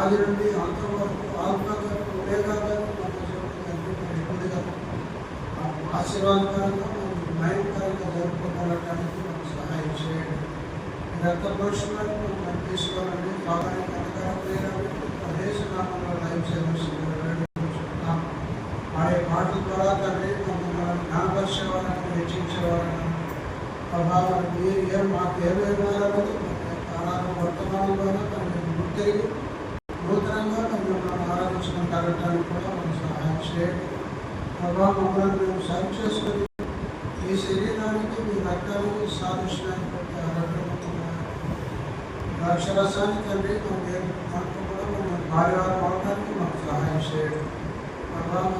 ఆది నుండి అంతం వరకు ఆత్మగా ఉదయకాగా ఆశీర్వాదకరంగా భయంకరంగా జరుపుకోగలటానికి మనకు సహాయం చేయండి. రక్త పోషణను మనం తీసుకోవాలని బాగానే కనకరం లేదని దేశనామంలో లైవ్ చేయవలసిందిగా ఆడే పాటల ద్వారా తండ్రి మమ్మల్ని జ్ఞానపరిచేవారని హెచ్చించేవారని ప్రభావం మీరు మాకు ఏమైనారన్నది ఆరాధన వర్తమానంలోనే తండ్రి గుర్తిరిగి నూతనంగా మిమ్మల్ని ఆరాధించడం కలగటానికి కూడా మనం సహాయం చేయండి. ప్రభావం మమ్మల్ని మేము సరి చేసుకొని ఈ శరీరానికి మీ రక్తానికి సాదృశ్యాన్ని బట్టి ఆరోగ్యమవుతున్నాం. ద్రాక్షరసాన్ని తండ్రి మనకు కూడా మనం భార్యవారం అవడానికి మాకు సహాయం చేయండి. ప్రభావం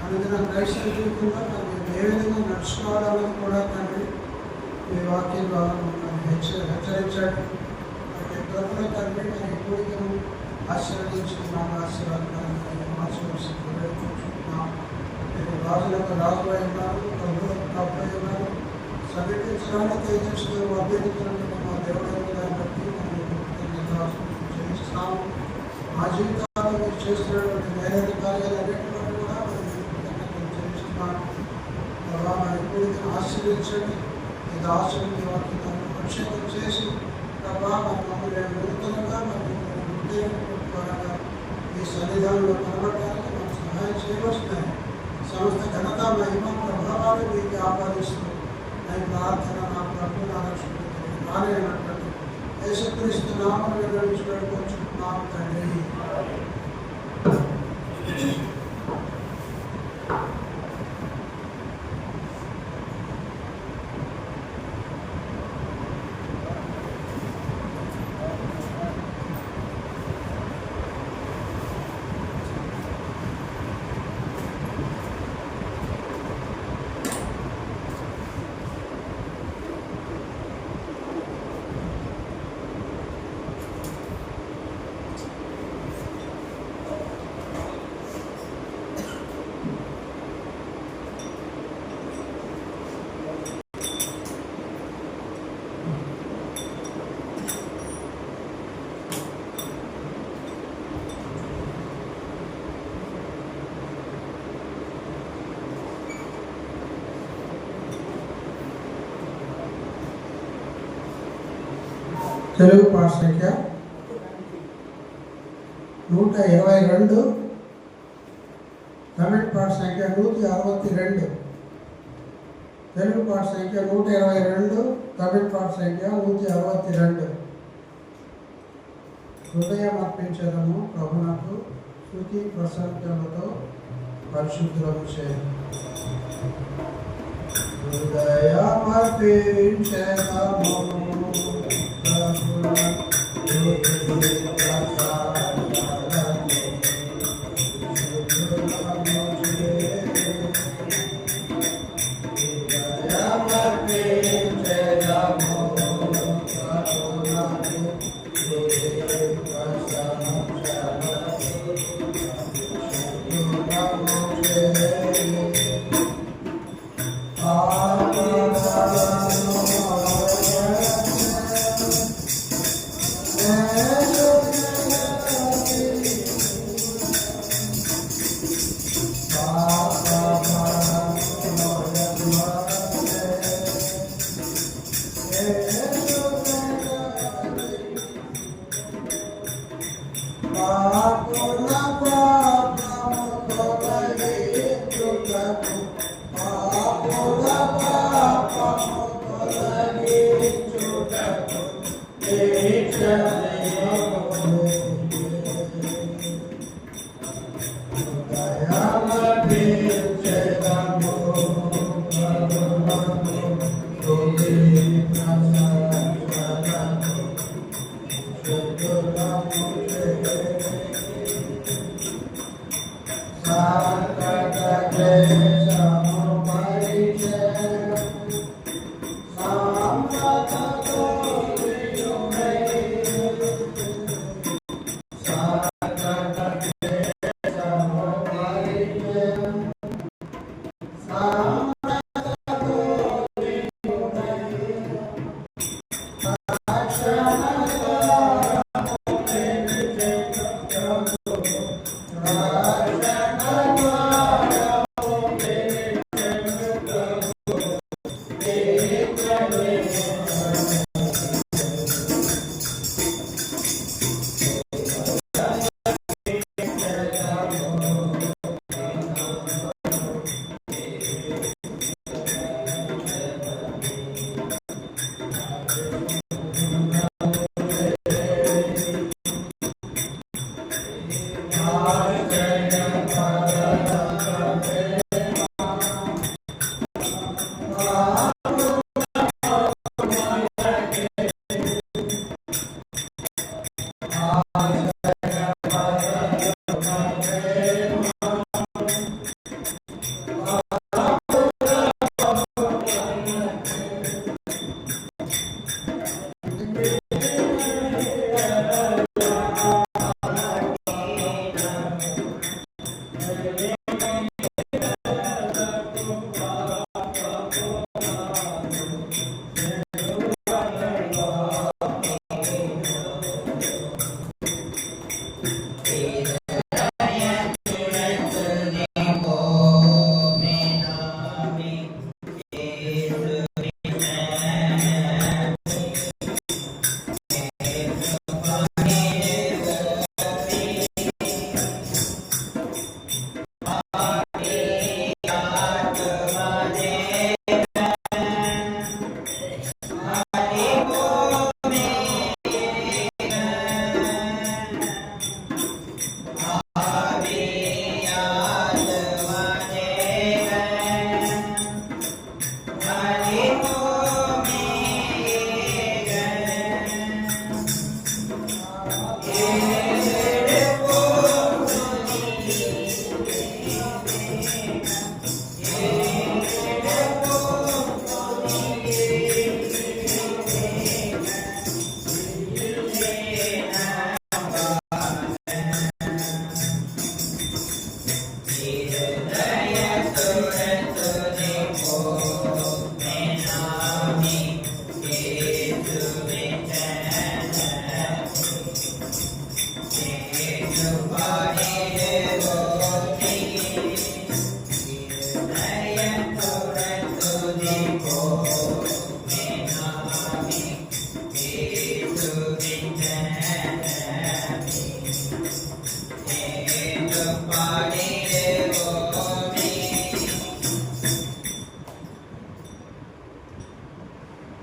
అనుదిన క్రైస్తవ జీవితంలో తండ్రి ఏ విధంగా నడుచుకోవాలన్నది కూడా తండ్రి మీ వాక్యం ద్వారా మమ్మల్ని హెచ్చరించండి. త్వరలో తండ్రి నేను కోరికను ఆశీర్వదించుకున్నాను. ఆశీర్వాదకరంగా మార్చవలసింది వేడుకుంటున్నాం. నేను రాజులకు రాజు అయినారు, ప్రభువులకు ప్రభు అయినారు. సమీపించడానికి తేజస్సుతో అభ్యర్థించినటువంటి మా దేవుడైన దాన్ని బట్టి చేయిస్తున్నాము. మా జీవితాల్లో మీరు చేస్తున్నటువంటి నేరేడు కార్యాలన్నింటిలో కూడా మేము చేయిస్తున్నాము. ప్రభావం కోరికను ఆశీర్వించండి. ఇది ఆశీర్వది వాక్యాన్ని అభిషేకం చేసి ప్రభావం మమ్మల్ని నూతనంగా ద్వారా ఈ సన్నిధానంలో కనబడడానికి మాకు సహాయం చేయవస్తున్నాయి. సమస్త ఘనత మహిమ ప్రభావాలు మీకు ఆపాదిస్తూ నేను ప్రార్థన నా ప్రభు నా రక్షకుడికి రాలేనటువంటి యేసుక్రీస్తు నామమున నిర్వహించుకుంటున్నాం తండ్రి. తెలుగు పాఠ సంఖ్య 122, తమిళ పాఠ సంఖ్య 162. తెలుగు పాఠ సంఖ్య 122, తమిళ పాఠ సంఖ్య 162. హృదయం అర్పించడము ప్రభునకు స్తుతి ప్రశంసలతో పరిశుద్ధులను చేయండి. హృదయం అర్పించడము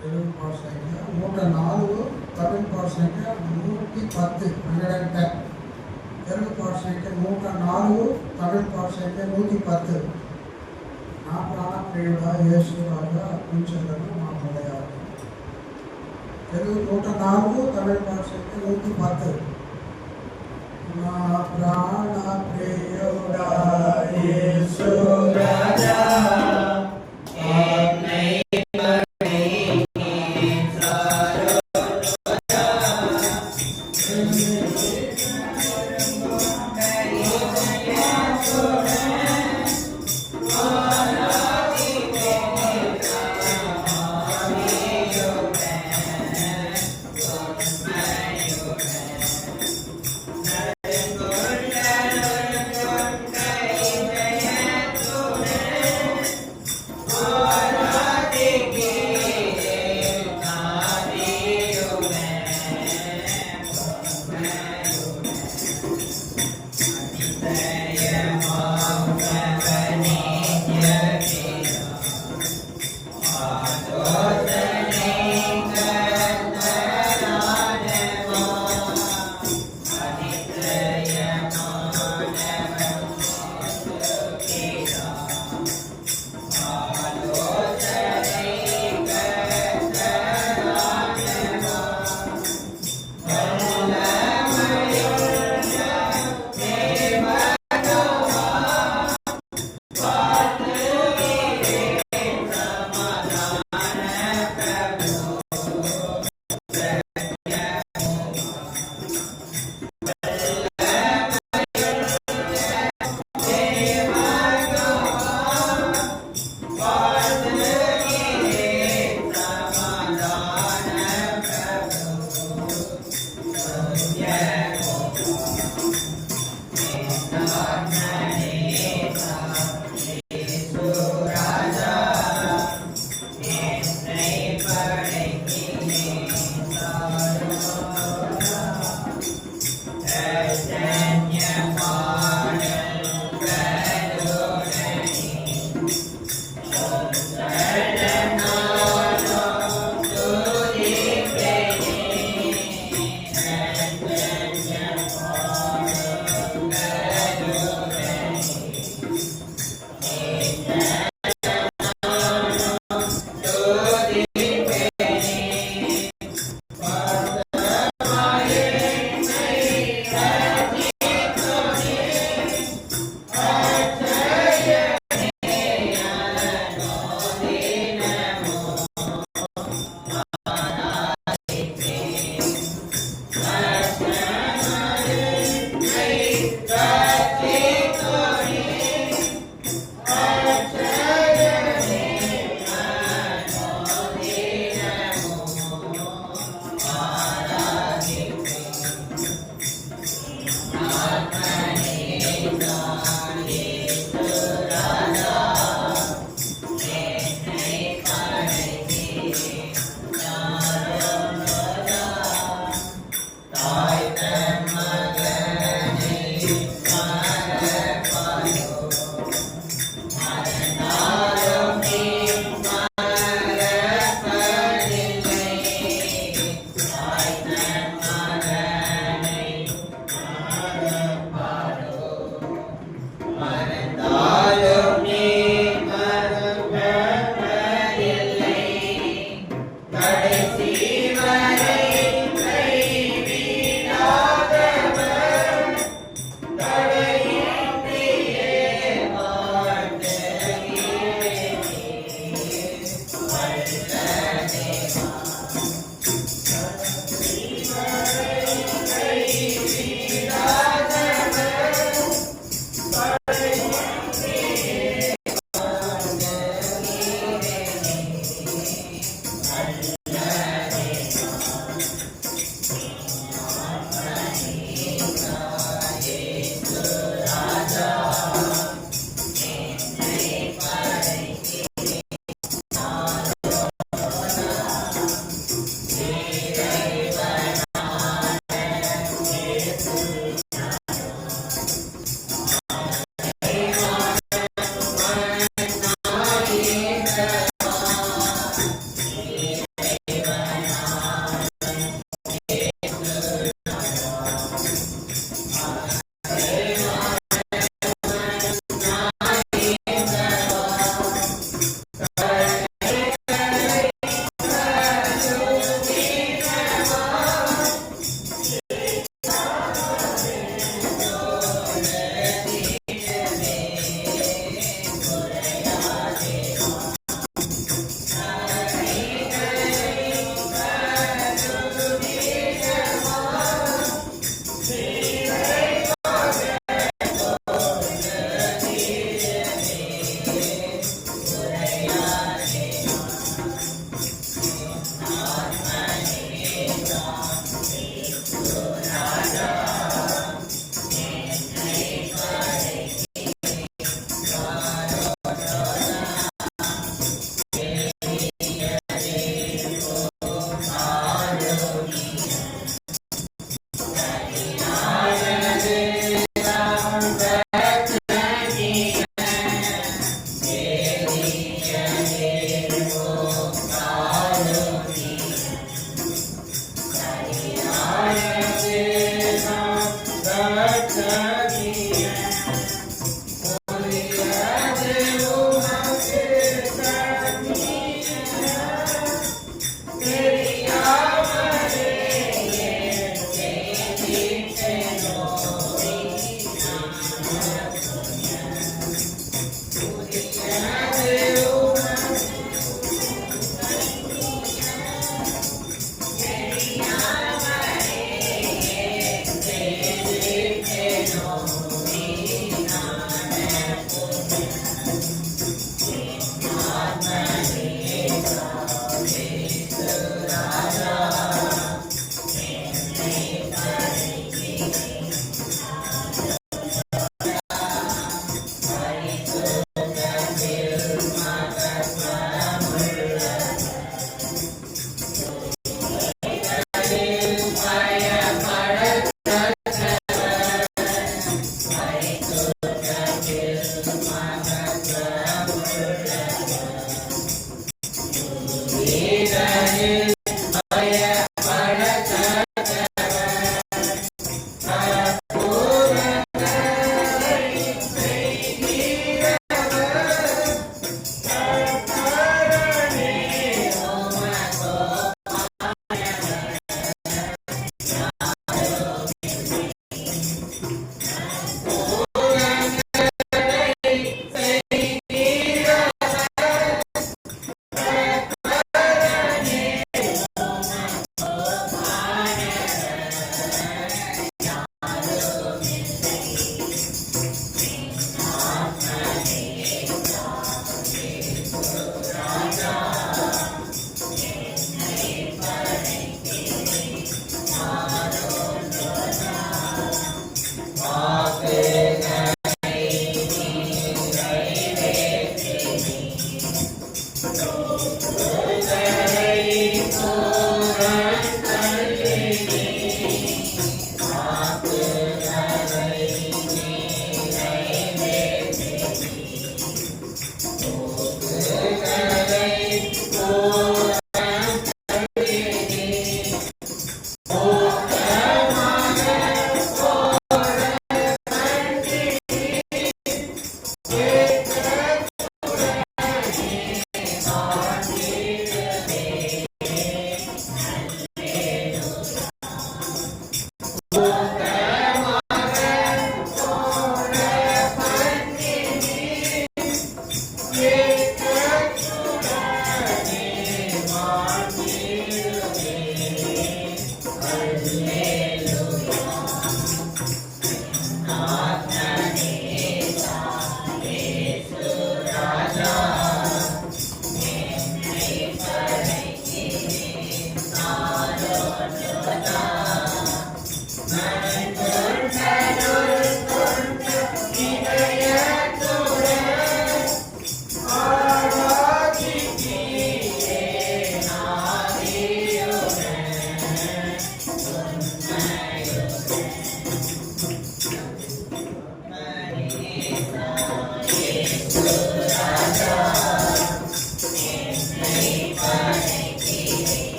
తెలుగు పాట సంఖ్య 104, తమిళ పాట సంఖ్య 110 110. తెలుగు పాట సంఖ్య 104, తమిళ పాట సంఖ్య 110. నా ప్రాణ ప్రియుడా యేసు రాజా అర్పించదను మా హృదయాలు. తెలుగు 104, తమిళ పాట సంఖ్య 110. నా ప్రాణ ప్రియుడా యేసు రాజా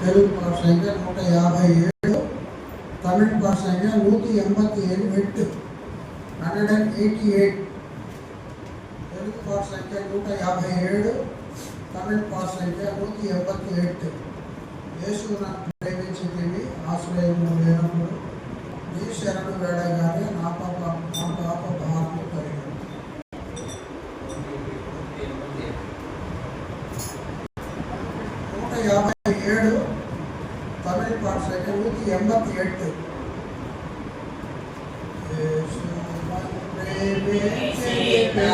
తెలుగు పాట సంఖ్య 157, తమిళ పాట సంఖ్య 188. తెలుగు పాట సంఖ్య 157, తమిళ పాట సంఖ్య 188. యేసు నన్ను ప్రేమించింది, ఆశ్రయము లేనప్పుడు నీ శరణు వేడగానే నా పాప భారము కలిగి. 157, తమిళ పాట సంఖ్య 188. యేసు నన్ను ప్రేమించింది,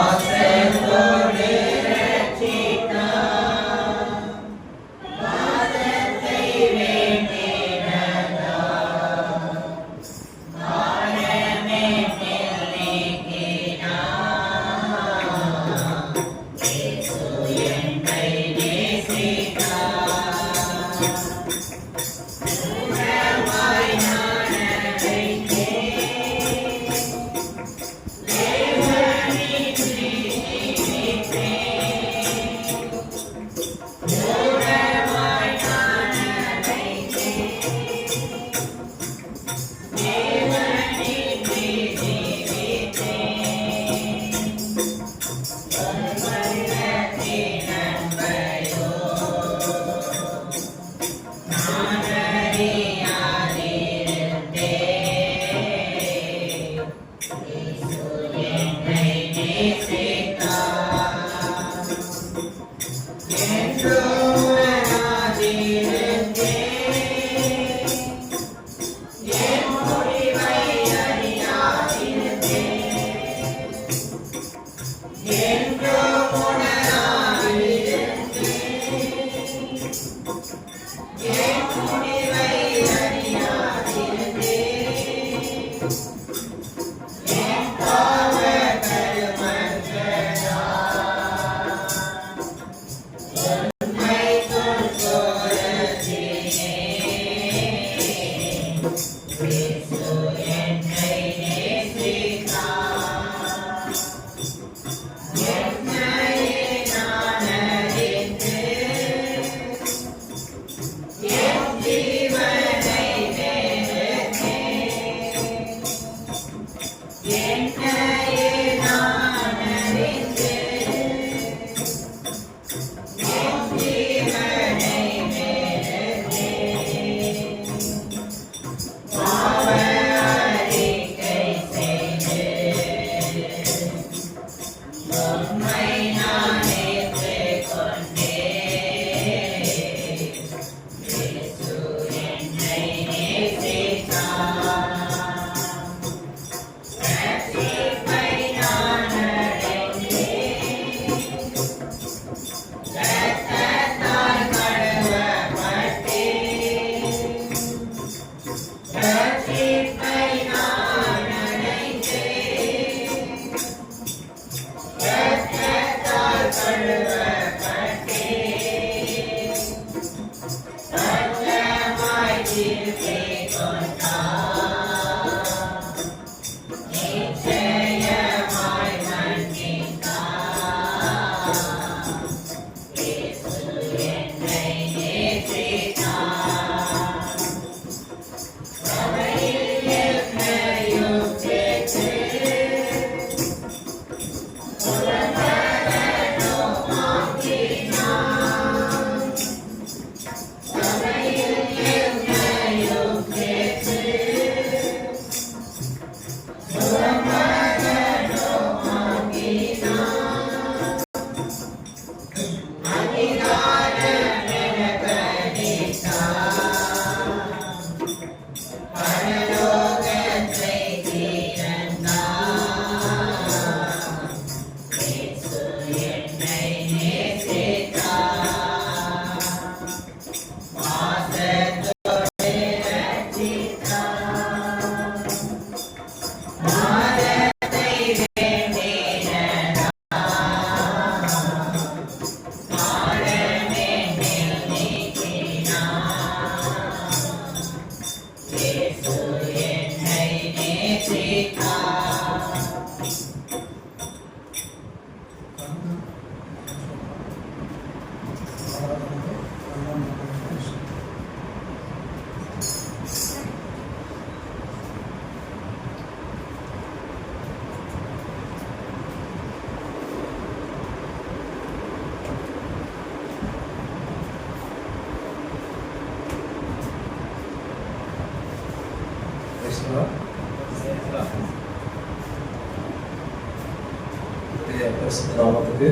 ఆశ్రయమునే రక్షిత, భారతై వేడినదా, భారమే మెల్లికినా, యేసు ఎన్నై నేసితా, దూరమాయ్ నానైతే దేవుని ప్రీతినితే, దూరమాయ్ నానైతే దేవుని ప్రీతినితే, పరమన్నతి నంబయో నానరియాదిరుతే, యేసు ఎన్నై నేసితా, ఎంతో అనాదిరుతే, என் முடிவை அறியாதிருந்தே, என்றோ உணராதிருந்தே, என் முடிவை அறியாதிருந்தே, என் பாவ கருமங்களா, உண்மை துன்புறுத்தினே, యేసు ఎన్నై నేసితా, என்னை நானறிந்து, என் ஜீவனை வெறுத்தே, என்னை நானறிந்து, என் ஜீவனை வெறுத்தே, பாவ அறிக்கை செய்து, உம்மை நான் ஏற்றுக்கொண்டே, యేసు என்னை நேசித்தா, ரட்சிப்பை நான் அடைந்தேன், இரத்தத்தால் கழுவப்பட்டேன், ரட்சிப்பை நான் அடைந்தேன், இரத்தத்தால் கழுவப்பட்டேன், பச்சமாய் திருப்பிக் கொண்டார், நிச்சயமாய் மன்னித்தார், యేసు என்னை நேசித்தார், சபையில் என்னையும் சேர்த்து, உலகரனுமாய் நாமத்துக்கு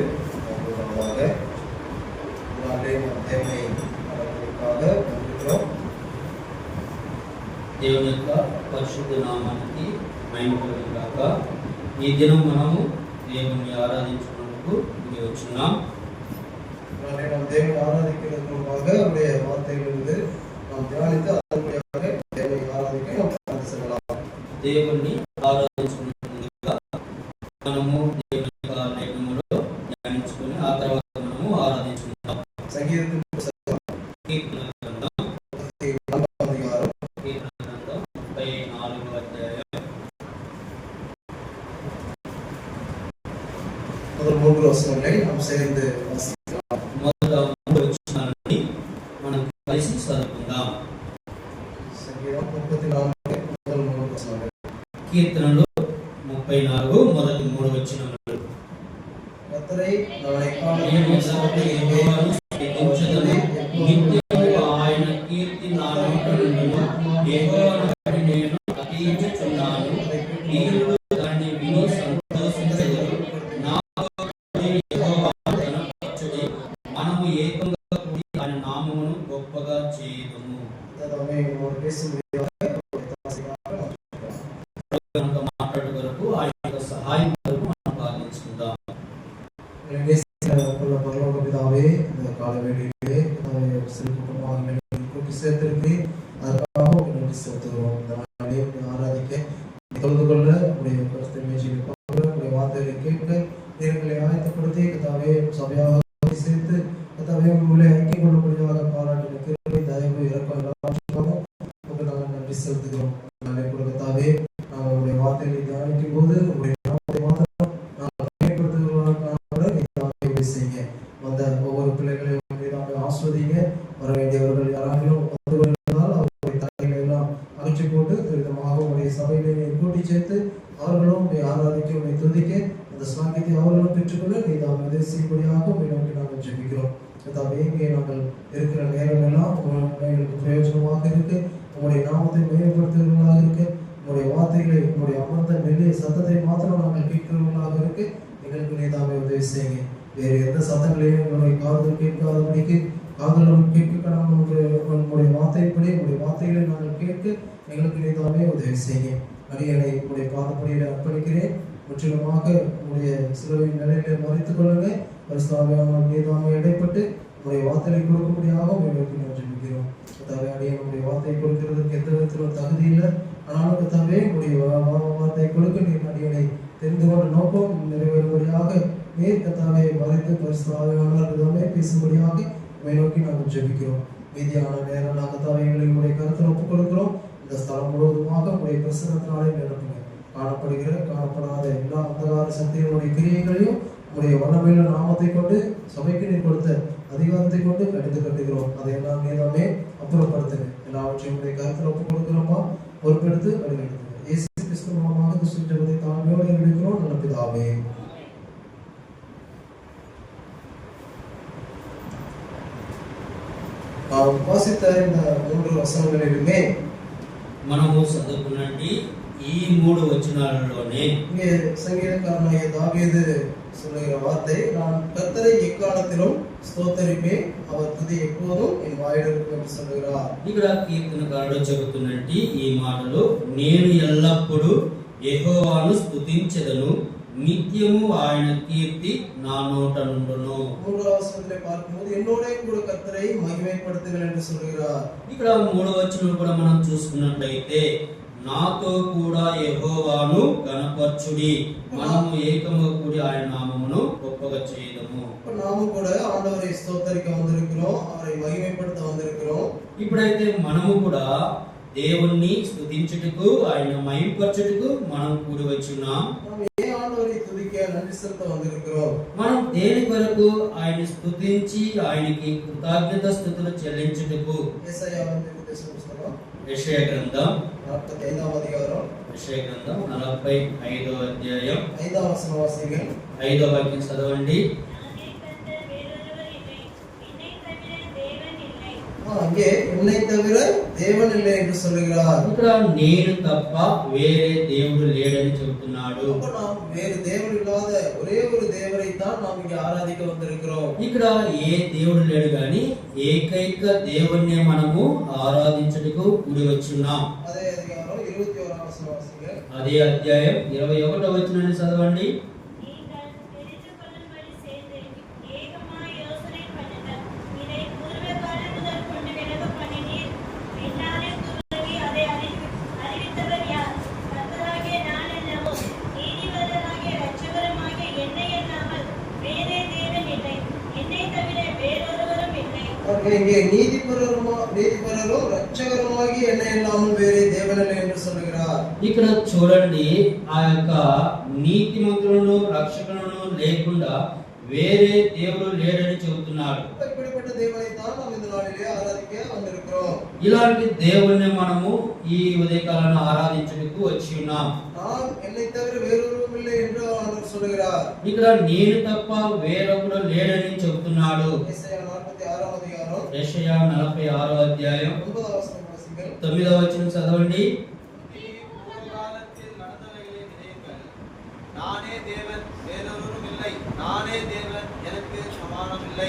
దేవుని యొక్క పరిశుద్ధ నామానికి మహిమ కలుగును గాక. ఈ దినం మనము దేవుని ఆరాధించుకున్నందుకు ఇది వచ్చున్నాం. தேவனை ஆராதிக்கிறதுக்கு முன்பாக அவருடைய வார்த்தைகளிலிருந்து நாம் தியானித்து அதன்படியாக தேவனை ஆராதிக்க நாம் கடந்து செல்லலாம். దేవుణ్ణి ఆరాధించుకున్నట్టుగా మనము దేవుని యొక్క లేఖనములో ధ్యానించుకొని ఆ తర్వాత మనము ఆరాధించుకుంటాం. సంగీతం కీర్తన గ్రంథం 34వ అధ్యాయం முதல் 3 வசனங்களை நாம் சேர்ந்து வாசிக்கலாம். మొదట 3 వచనాలని మనం కలిసి చదువుకుందాం. సంగీతం 34 முதல் 3 వచనాలు. కీర్తనలు 34 మొదటి 3 వచనములు. கர்த்தரை நான் నేను సర్వదా యెహోవాను స్తుతించెదను. నిత్యము ఆయన కీర్తి నా నోట నుండును. యెహోవాను బట్టి నేను స్తుతించుచున్నాను. దీనులు దాన్ని విని సంతోషించెదరు. నాతో కూడి యెహోవాను ఘనపరచుడి. మనము ఏకంగా కూడి ఆయన నామమును గొప్పగా చేయుదుము. మాట్లాడు వరకు ఆయన యొక్క సహాయం వరకు మనం ప్రార్థించుకుందాం. பரலோக பிதாவே, இந்த கால வேளையிலே சிறு குடும்பங்களை கூட்டி சேர்த்திருக்கு. அதற்காக நன்றி செலுத்துகிறோம். இந்த நாளிலே ஆராதிக்க தொழுது கொள்ள உடைய கருத்தை மேஜையில் பார்க்க உடைய வார்த்தைகளை கேட்க நேரங்களை ஆயத்தப்படுத்தி கதாவே சபையாக சேர்த்து கதாவே உங்களை ஐக்கியம் கொள்ளக்கூடியதாக பாராட்டின கிருபை தயவு இறக்கம் உங்களுக்கு நாங்கள் நன்றி செலுத்துகிறோம். நாளை கூட கதாவே நாங்கள் உடைய வார்த்தைகளை தியானிக்கும் போது உடைய நாமத்தை மாத்திரம் நாங்கள் பயன்படுத்துகிறவர்களாக செய்யுங்க. வந்த ஒவ்வொரு பிள்ளைகளையும் ஆஸ்வதிங்க. வர வேண்டியவர்கள் யாராலும் வந்து வருவதால் அவருடைய தலைகளை எல்லாம் அகற்றி போட்டு விதமாக உடைய சபையிலே கூட்டி சேர்த்து அவர்களும் ஆராதிக்க உங்களை துதிக்க அந்த ஸ்லாக்கியத்தை அவர்களும் பெற்றுக்கொள்ள நீ நாம் இதை செய்யும்படியாக உங்களை நோக்கி நாங்கள் ஜெபிக்கிறோம். அதாவது இங்கே நாங்கள் இருக்கிற நேரம் எல்லாம் எங்களுக்கு பிரயோஜனமாக இருக்கு. உங்களுடைய நாமத்தை மேம்படுத்துகிறவர்களாக இருக்கு. உங்களுடைய வார்த்தைகளை உங்களுடைய அமர்ந்த மெல்லிய சத்தத்தை மாத்திரம் நாங்கள் கேட்கிறவர்களாக இருக்கு. எங்களுக்கு நீ தாமே உதவி செய்யுங்க. வேறு எந்த சத்தங்களையும் உங்களுடைய காதல் கேட்காதபடிக்கு காதலும் கேட்க உங்களுடைய வார்த்தைப்படி உங்களுடைய வார்த்தைகளை நாங்கள் கேட்க எங்களுக்கு நீதாமே உதவி செய்யுங்க. அடியனை உங்களுடைய பாதப்படியில் அர்ப்பணிக்கிறேன். முற்றிலுமாக உங்களுடைய சிலுவையின் நிலையில மறைத்துக் கொள்ளுங்க. பரிசுத்தவான்கள் நீதாமே இடைப்பட்டு உங்களுடைய வார்த்தையை கொடுக்கும்படியாக உங்களுக்கு நான் ஜெபிக்கிறோம். கர்த்தாவே, அடியனுடைய வார்த்தை கொடுக்கிறதுக்கு எந்த விதத்திலும் தகுதி இல்லை. ஆனாலும் கர்த்தாவே, உங்களுடைய வார்த்தை கொடுக்க நீ அடியனை தெரிந்து கொண்ட நோக்கம் நிறைவேறும்படியாக நீர் கர்த்தாவே மறைத்து பரிசுத்தவான்களாலே பேசும்படியாக உம்மை நோக்கி நாங்கள் ஜெபிக்கிறோம். மீதியான நேரம் நாங்கள் கர்த்தாவே எங்களுடைய கருத்தில் ஒப்புக் கொடுக்கிறோம். இந்த ஸ்தலம் முழுவதுமாக உங்களுடைய பிரசன்னத்தினாலே நிரப்புங்க. காணப்படுகிற காணப்படாத எல்லா அந்தகார சக்திகளுடைய கிரியைகளையும் உங்களுடைய வல்லமையுள்ள நாமத்தை கொண்டு சபைக்கு நீர் கொடுத்த அதிகாரத்தை கொண்டு கடிந்து கட்டுகிறோம். அதையெல்லாம் நீதாமே அப்புறப்படுத்துங்க. எல்லாவற்றையும் உங்களுடைய கருத்தில் ஒப்புக் கொடுக்கிறோமா பொறுப்பெடுத்து வழிநடத்துங்க. இயேசு கிறிஸ்து மூலமாக கிறிஸ்துவை தாழ்மையோடு எடுக்கிறோம். நல்ல பிதாவே. நாம் வாசித்த இந்த 3 வசனங்களிலுமே మనము చదువుకున్నట్టు ఈ 3 వచనాలలోనే இங்கே சங்கீதக்காரனாகிய தாவீது சொல்லுகிற வார்த்தை, நான் கர்த்தரை எக்காலத்திலும் ஸ்தோத்தரிப்பேன், அவர் துதி எப்போதும் என் வாயில் இருக்கும் என்று சொல்லுகிறார். ఇక్కడ కీర్తనకారుడు చెబుతున్నట్టు ఈ మాటలు, నేను ఎల్లప్పుడూ యెహోవాను స్తుతించెదను, నిత్యము ఆయన కీర్తి నా నోట నుండును. 3వ వచనంలో பார்க்கும்போது என்னோட கூட கர்த்தரை மகிமைப்படுத்துங்கள் என்று சொல்கிறார். ఇక్కడ 3వ వచనం కూడా మనం చూసుకున్నట్లయితే, నాతో కూడా యెహోవాను గణపరచుడి, మనము ఏకముగా కూడి ఆయన నామమును గొప్పగా చేయదము. நாம கூட ஆண்டவரை ஸ்தோத்தரிக்க வந்திருக்கிறோம், அவரை மகிமைப்படுத்த வந்திருக்கிறோம். ఇప్పుడైతే మనము కూడా దేవుణ్ణి స్తుతించుటకు ఆయన మహిమపరచుటకు మనం కూడి వచ్చున్నాం. ஆண்டவரை துதிக்க நன்றி செலுத்த வந்திருக்கிறோம். మనం దేని కొరకు ఆయన స్తుతించి ఆయనకి కృతజ్ఞత స్తుతులు చెల్లించుటకు. యెషయా పుస్తకం యెషయా గ్రంథం 45వ అధ్యాయం, యెషయా గ్రంథం 45వ అధ్యాయం 5వ వచనం వాసిగా 5వ వాక్యం చదవండి. அங்கே என்னை தவிர தேவன் இல்லை என்று சொல்லுகிறார். ఇక్కడ నేను తప్ప వేరే దేవుడు లేడని చెబుతున్నాడు. அப்ப நாம் வேறு தேவன் இல்லாத ஒரே ஒரு தேவனை தான் நாம் இங்கே ஆராதிக்க வந்திருக்கிறோம். ఇక్కడ ఏ దేవుడు లేడు గాని ఏకైక దేవుణ్ణి మనము ఆరాధించుటకు కూడి వచ్చున్నాం. அதே அதிகாரம் 21వ వచనం వాసిగా అదే అధ్యాయం 21వ వచనాన్ని చదవండి. இங்கே நீதிபரரும் ரட்சகருமாகி என்னை இல்லாமல் வேறே தேவன் இல்லை என்று சொல்லுகிறார். ఇక్కడ చూడండి, ఆ యొక్క నీతిమంతులను రక్షకులను లేకుండా వేరే దేవుడు లేడని చెబుతున్నాడు. இப்படிப்பட்ட தேவனை தான் நாம் இந்த நாளிலே ஆராதிக்க வந்திருக்கிறோம். ఇలాంటి దేవుణ్ణి మనము ఈ ఉదయకాలాన ఆరాధించుటకు వచ్చి ఉన్నాం. நான் என்னை தவிர வேறொருவரும் இல்லை என்று ஆண்டவர் சொல்லுகிறார். ఇక్కడ నేను తప్ప వేరొకడు లేడని చెబుతున్నాడు. యెషయా 46వ అధ్యాయం, యెషయా 46వ అధ్యాయం 9వ వచనం వాసిగా 9వ వచనం చదవండి. நானே தேவன் வேறொருவரும் இல்லை, நானே தேவன் எனக்கு சமானம் இல்லை.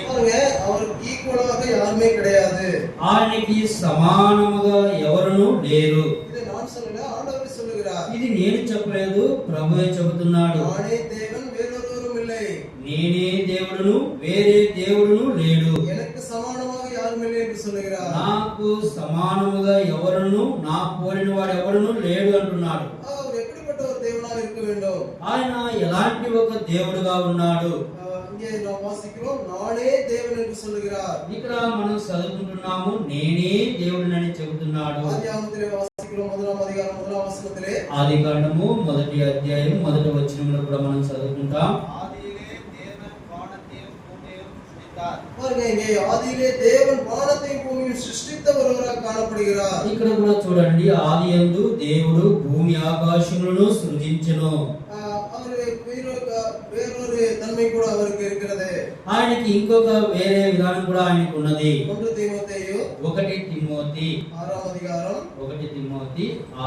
அவருக்கு ஈக்குவலாக யாருமே கிடையாது. ఆయనకి సమానముగా ఎవరును లేరు. இது நான் சொல்லல, ஆண்டவர் சொல்லுகிறார். ఇది నేను చెప్పలేదు, ప్రభువే చెబుతున్నాడు. நானே தேவன் வேறொருவரும் இல்லை, నేనే దేవుడును వేరే దేవుడును లేడు. எனக்கு సమానமாக யாரும் இல்லை என்று சொல்லுகிறார். నాకు సమానముగా ఎవరును నా పోలిన వాడు ఎవరును లేడు అంటున్నాడు. அவர் எப்படிப்பட்ட ஒரு தேவனாக இருக்க வேண்டும்? ఆయన ఎలాంటి ఒక దేవుడుగా ఉన్నాడు. இங்கே நாம் வாசிக்கிறோம், நானே தேவன் என்று சொல்லுகிறார். ఇక్కడ మనం చదువుకుంటున్నాము, నేనే దేవుడినని చెబుతున్నాడు. ఆదికాండములో వాసిக்கிறோம், 1వ అధ్యాయం 1వ వచనத்திலே, ఆదికాండము 1వ అధ్యాయం 1వ వచనంలో కూడా మనం చదువుకుంటాం. ஆதியிலே தேவன் வானத்தையும் பூமியையும் சிருஷ்டித்தார். பாருங்க, இங்கே ஆதியிலே தேவன் வானத்தையும் பூமியையும் சிருஷ்டித்த ஒருவராக காணப்படுகிறார். ఇక్కడ కూడా చూడండి, ఆదియందు దేవుడు భూమి ఆకాశములను సృజించెను. வேறொரு தன்மை கூட அவருக்கு இருக்கிறது. ఆయనకి ఇంకొక వేరే విధానం కూడా ఆయనకు ఉన్నది. 1 తిమోతి 6వ అధ్యాయం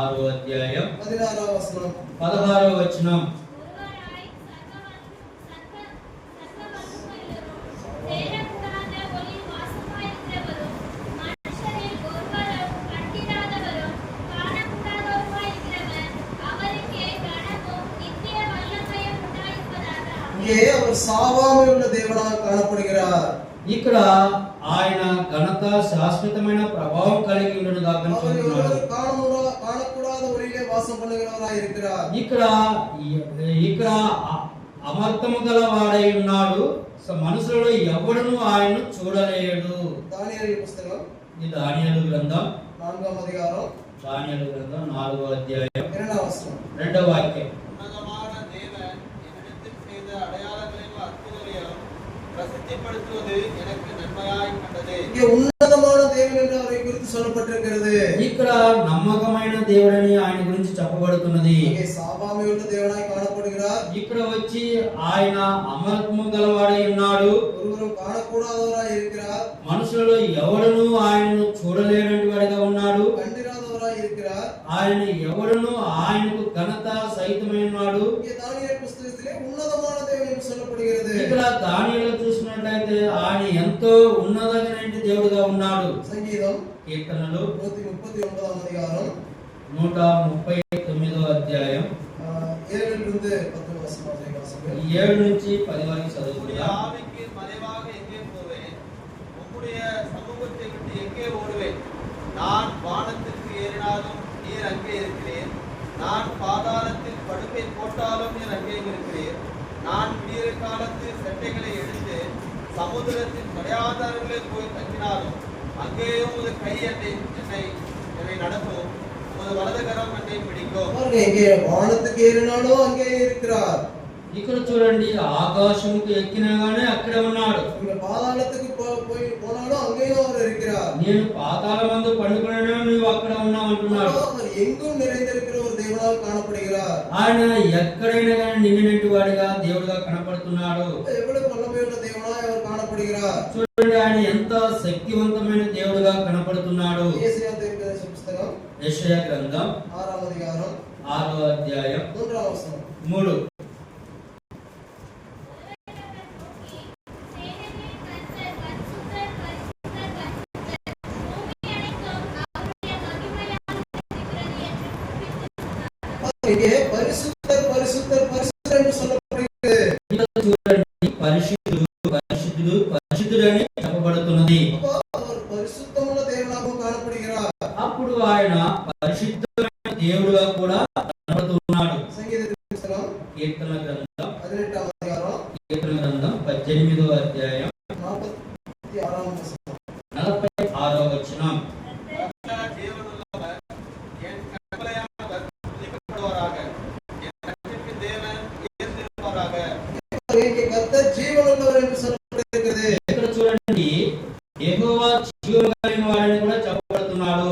6వ అధ్యాయం 16వ వచనం 16వ వచనం. இங்கே அவர் சாவாமல் உள்ள தேவனாக காணப்படுகிறார். ఇక్కడ ఆయన ఘనత శాశ్వతమైన ప్రభావం కలిగి ఉండను గాక చెప్తున్నాడు. காணக்கூடாத ஒளியிலே வாசம் பண்ணுகிறவராய் இருக்கிறார். ఇక్కడ అమర్తము గల వాడై ఉన్నాడు. మనుషులలో ఎవడును ఆయన్ను చూడలేడు. దానియేలు పుస్తకం, ఇది దానియేలు గ్రంథం 4వ అధ్యాయం, దానియేలు గ్రంథం 4వ అధ్యాయం 2వ వచనం, 2వ వాక్యం. உன்னதமான தேவன் என்னிடத்தில் செய்த அடையாளங்களையும் அற்புதங்களையும் பிரசித்திப்படுத்துவது எனக்கு நன்மையாய் கண்டது. இங்கே ఉన్నதமான தேவன் என்று அவரை குறித்து சொல்லப்பட்டிருக்கிறது. ఇక్కడ నమ్మకమైన దేవుడని ఆయన గురించి చెప్పబడుతున్నది. இங்கே சாவாமல் உள்ள தேவனாய் காணப்படுகிறார். ఇక్కడ వచ్చి ఆయన అమరత్వము గలవాడై ఉన్నాడు. ஒருவரும் காணக்கூடாதவராய் இருக்கிறார். మనుషులలో ఎవడును ఆయనను చూడలేనటువంటి వాడిగా ఉన్నాడు. கண்டிராதவராய் இருக்கிறார். ఆయన ఎవడును ఆయనకు ఘనత సహితమైనవాడు. இங்கே தானியேல் புத்தகத்திலே ఉన్నதமான தேவன் என்று சொல்லப்படுகிறது. ఇక్కడ దానియేలు చూసినట్లయితే ఆయన ఎంతో ఉన్నతమైన దేవుడుగా ఉన్నాడు. సంగీతం కీర్తనలు 139వ అధ్యాయం 139వ అధ్యాయం 7 నుండి 10 వచనాలు వాసిద్దాం. 7 నుంచి 10 వరకు உம்முடைய చదువుకుందాం. ஆவிக்கு மறைவாக எங்கே போவேன்? உம்முடைய சமூகத்தை விட்டு எங்கே ஓடுவேன்? நான் வானத்திற்கு ஏறினாலும் நீர் அங்கே இருக்கிறேன். நான் பாதாளத்தில் படுக்கை போட்டாலும் நீர் அங்கே இருக்கிறேன். நான் விடிய காலத்து செட்டைகளை எடுத்து சமுத்திரத்தின் கடையாதாரங்களில் போய் தங்கினாலும் அங்கேயும் உமது கை என்னை நடத்தும், உமது வலதுகரம் என்னை பிடிக்கும். பாருங்க, இங்கே வானத்துக்கு ஏறினாலும் அங்கே இருக்கிறார். ఇక్కడ చూడండి, ఆకాశముకు ఎక్కినా గానీ అక్కడే ఉన్నాడు. இங்க பாதாளத்துக்கு போனாலும் அங்கேயும் அவர் இருக்கிறார். నేను పాతాళమందు పండుకున్నాను, నువ్వు అక్కడ ఉన్నావు అంటున్నాడు. அவர் எங்கும் நிறைந்திருக்கிற ஒரு தேவனாக காணப்படுகிறார். ఆయన ఎక్కడైనా కానీ నిండినట్టు వాడిగా దేవుడిగా కనపడుతున్నాడు. எவ்வளவு வல்லமையுள்ள தேவனாய் அவர் காணப்படுகிறார். చూడండి, ఆయన ఎంత శక్తివంతమైన దేవుడిగా కనపడుతున్నాడు. ஏசாயா தீர்க்கதரிசி புத்தகம் యెషయా గ్రంథం 6వ அதிகாரம் 6వ అధ్యాయం 3వ వచనం. 3. இங்கே பரிசுத்தர் பரிசுத்தர் பரிசுத்தர் என்று சொல்லப்படுகிறது. చూడండి, పరిశుద్ధుడు పరిశుద్ధుడు పరిశుద్ధుడు అని చెప్పబడుతున్నది. அவர் பரிசுத்தமுள்ள தேவனாகவும் காணப்படுகிறார். అప్పుడు ఆయన పరిశుద్ధమైన దేవుడుగా కూడా కనపడుతున్నాడు. సంగీత పుస్తకం కీర్తన గ్రంథం 18వ அதிகாரம் 18వ అధ్యాయం 46వ వచనం. 46వ వచనం. ఇక్కడ చూడండి, యెహోవా జీవము కలిగిన వాడని కూడా చెప్పబడుతున్నాడు.